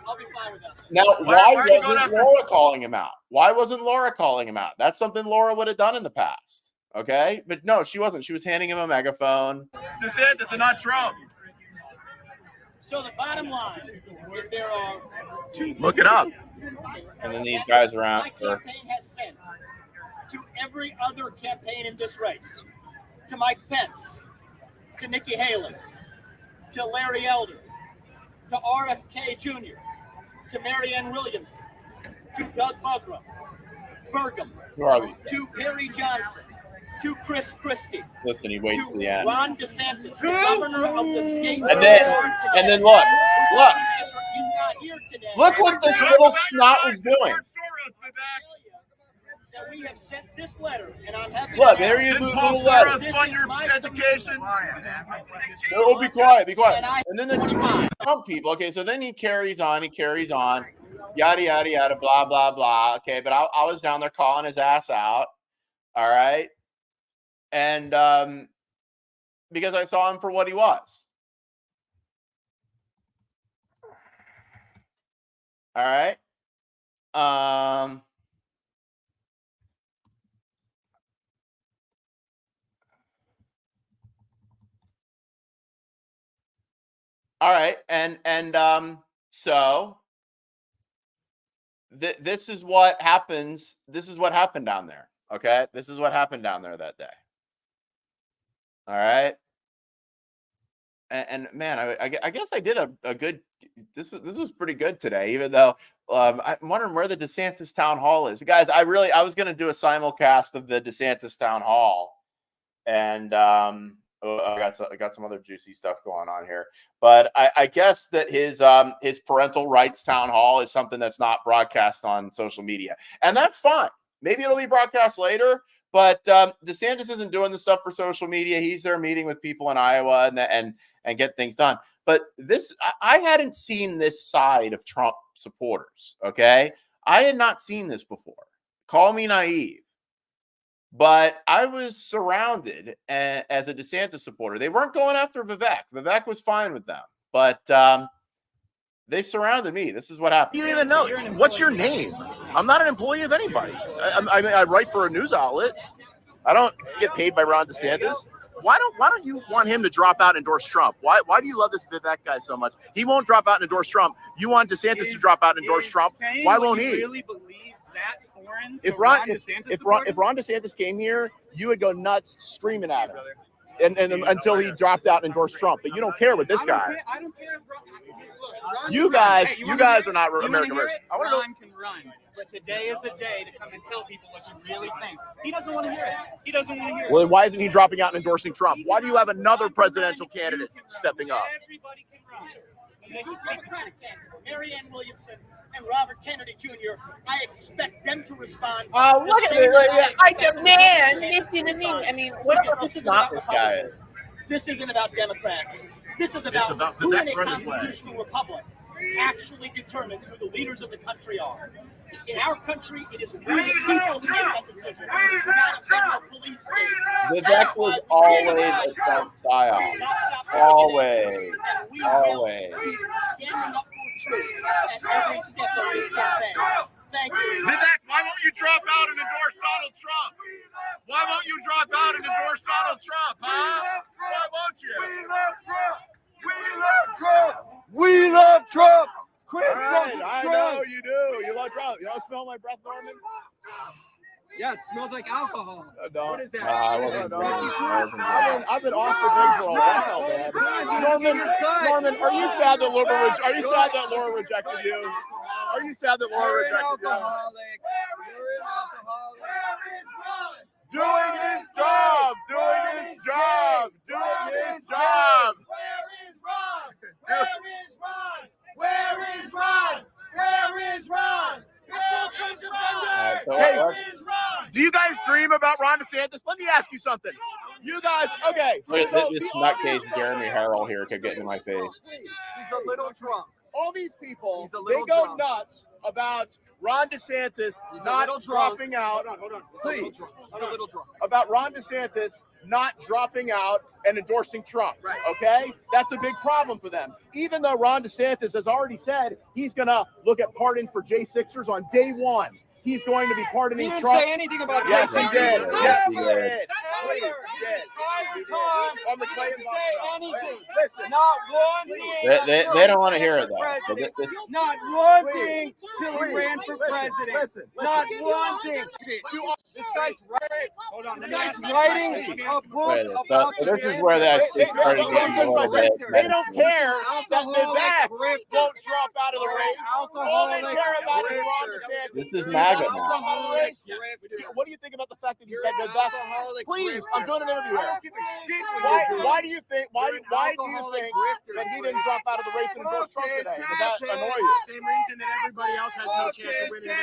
I'll be fine with that. Now, why wasn't Laura calling him out? Why wasn't Laura calling him out? That's something Laura would have done in the past. Okay. But no, she wasn't. She was handing him a megaphone. DeSantis and not Trump. So the bottom line is there are two. Look it up. And then these guys around. My campaign has sent to every other campaign in this race, to Mike Pence, to Nikki Haley, to Larry Elder, to RFK Jr., to Marianne Williamson, to Doug Burgum, Who are these? to Perry Johnson, to Chris Christie, Listen, he waits to to the end. Ron DeSantis, the governor of the state. And then look. He's not here today. Look what this little snot was doing. That we have sent this letter, and I'm happy. Look, there he is with his little letter. This fund your education. Oh, be quiet, be quiet. And then the Trump people. Okay, so then he carries on, yada yada yada, blah blah blah. Okay, but I was down there calling his ass out. All right, and because I saw him for what he was. All right. All right, so this is what happens. This is what happened down there. Okay, this is what happened down there that day. All right, and man, I guess I did a good. This was pretty good today, even though I'm wondering where the DeSantis town hall is, guys. I was going to do a simulcast of the DeSantis town hall, and I got some other juicy stuff going on here, but I guess that his parental rights town hall is something that's not broadcast on social media, and that's fine. Maybe it'll be broadcast later, but DeSantis isn't doing the stuff for social media. He's there meeting with people in Iowa and get things done. But I hadn't seen this side of Trump supporters. Okay, I had not seen this before. Call me naive. But I was surrounded as a DeSantis supporter. They weren't going after Vivek. Vivek was fine with them. But they surrounded me. This is what happened. You even know what's your name? I'm not an employee of anybody. I write for a news outlet. I don't get paid by Ron DeSantis. Why don't you want him to drop out and endorse Trump? Why do you love this Vivek guy so much? He won't drop out and endorse Trump. You want DeSantis to drop out and endorse Trump. Why won't he? Really believe that foreign If Ron DeSantis came here, you would go nuts screaming at him. and until he dropped out and endorsed Trump. But you don't care with this guy. I don't care if Ron You guys are not American version. I want to know. Ron can run, but today is the day to come and tell people what you really think. He doesn't want to hear it. He doesn't want to hear it. Well, then why isn't he dropping out and endorsing Trump? Why do you have another presidential candidate stepping up? Everybody can run. And they should speak Democratic candidates, Marianne Williamson and Robert Kennedy Jr. I expect them to respond. Look at this. I demand listen to me. I mean, whatever. This isn't Not about this guy Republicans. is. This isn't about Democrats. This is about who in a constitutional republic actually determines who the leaders of the country are. In our country, it is we the people who make that decision, not a federal police state. Vivek was always a Trump psyop. Always. Always. Standing up for truth at every step of this campaign. Thank you. Vivek, why won't you drop out and endorse Donald Trump? Why won't you drop out and endorse Donald Trump, huh? Why won't you? We love Trump. We love Trump. We love Trump. Chris loves Trump. I know you do. You love Trump. You don't smell my breath, Norman? Yeah, it smells like alcohol. What is that? I've been off the thing for a while, man. Norman, are you sad that Laura rejected you? Are you sad that Laura rejected you? Doing his job. Doing his job. Doing his job. Where is Ron? Where is Ron? Where is Ron? Hey, do you guys dream about Ron DeSantis? Let me ask you something. You guys, okay. Look so at this nutcase Jeremy Harrell here could get in my face. He's a little drunk. All these people, they go nuts about Ron DeSantis not dropping out. Hold on. Please. He's a little drunk. About Ron DeSantis not dropping out and endorsing Trump. Right. Okay? That's a big problem for them. Even though Ron DeSantis has already said he's going to look at pardon for J6ers on day one. He's going to be pardoning He didn't Trump. say anything about Yes, J6ers. he did. Yes, he did. On the Clay anything. Not one thing. They don't want to hear it though. Not one thing till he ran for president. Not one thing. This guy's writing. Hold on. This guy's writing a book about This is where that started getting a little bit. They don't care that Vivek won't drop out of the race. All they care about is Ron DeSantis. This is MAGA now. What do you think about the fact that you said that? Please, I'm doing an interview here. Why do you think that he didn't drop out of the race and endorse Trump today? Does that annoy you? Same reason that everybody else has no chance of winning.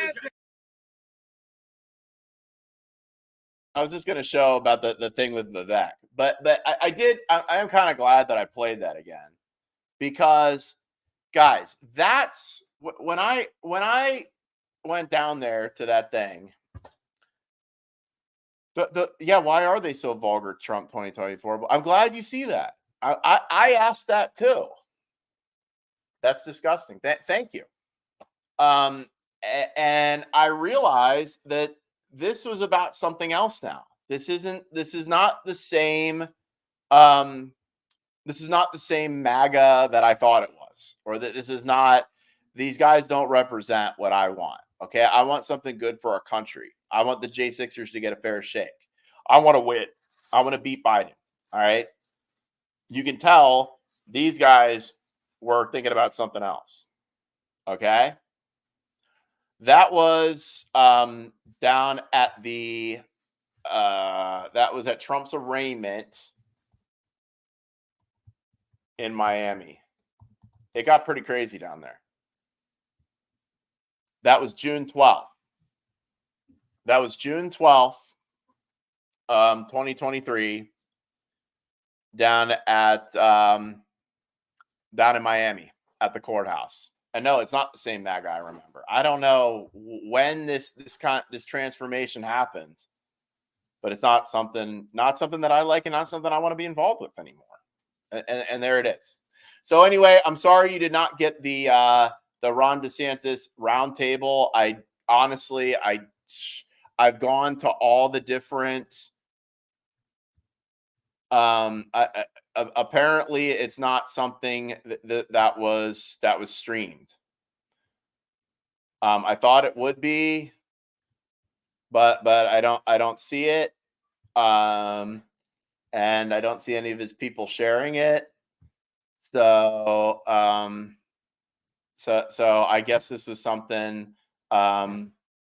I was just going to show about the thing with Vivek, but I am kind of glad that I played that again, because guys, that's when I went down there to that thing. Why are they so vulgar, Trump 2024? But I'm glad you see that. I asked that too. That's disgusting. Thank you. And I realized that this was about something else now. This is not the same MAGA that I thought it was, or that this is not, these guys don't represent what I want. Okay. I want something good for our country. I want the J6ers to get a fair shake. I want to win. I want to beat Biden. All right. You can tell these guys were thinking about something else. Okay. That was down at the that was at Trump's arraignment in Miami. It got pretty crazy down there. That was June 12th. That was June 12th, 2023, down in Miami at the courthouse. And no, it's not the same MAGA I remember. I don't know when this transformation happened, but it's not something that I like and not something I want to be involved with anymore. And there it is. So anyway, I'm sorry you did not get the Ron DeSantis roundtable. I've gone to all the different. Apparently, it's not something that was streamed. I thought it would be, but I don't see it. and I don't see any of his people sharing it. So, so I guess this was something.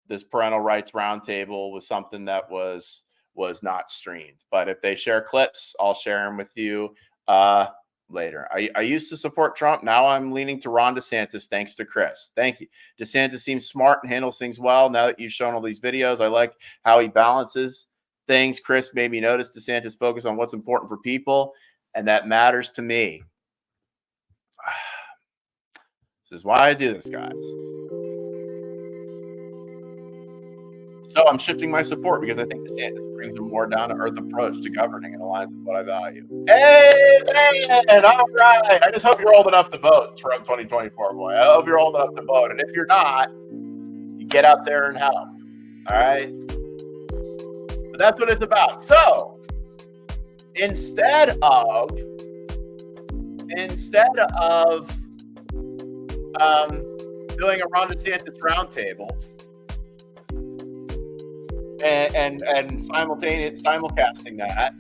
This Parental Rights Roundtable was something that was not streamed. But if they share clips, I'll share them with you later. I used to support Trump. Now I'm leaning to Ron DeSantis, thanks to Chris. Thank you. DeSantis seems smart and handles things well. Now that you've shown all these videos, I like how he balances things. Chris made me notice DeSantis focus on what's important for people, and that matters to me. This is why I do this, guys. So I'm shifting my support because I think DeSantis brings a more down-to-earth approach to governing and aligns with what I value. Hey, man! All right. I just hope you're old enough to vote, Trump 2024, boy. I hope you're old enough to vote. And if you're not, you get out there and help. All right? But that's what it's about. So instead of doing a Ron DeSantis roundtable, and simulcasting that,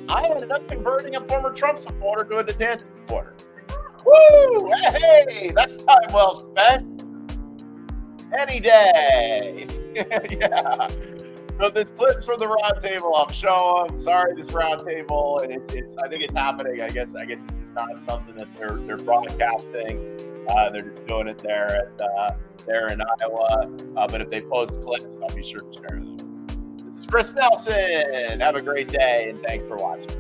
I ended up converting a former Trump supporter to a DeSantis supporter. Woo! Hey, that's time well spent. Any day. Yeah. So this clip's from the roundtable. I'm showing. Sorry, this roundtable. I think it's happening. I guess it's just not something that they're broadcasting. They're just doing it there in Iowa. But if they post clips, I'll be sure to share them. This is Chris Nelson. Have a great day, and thanks for watching.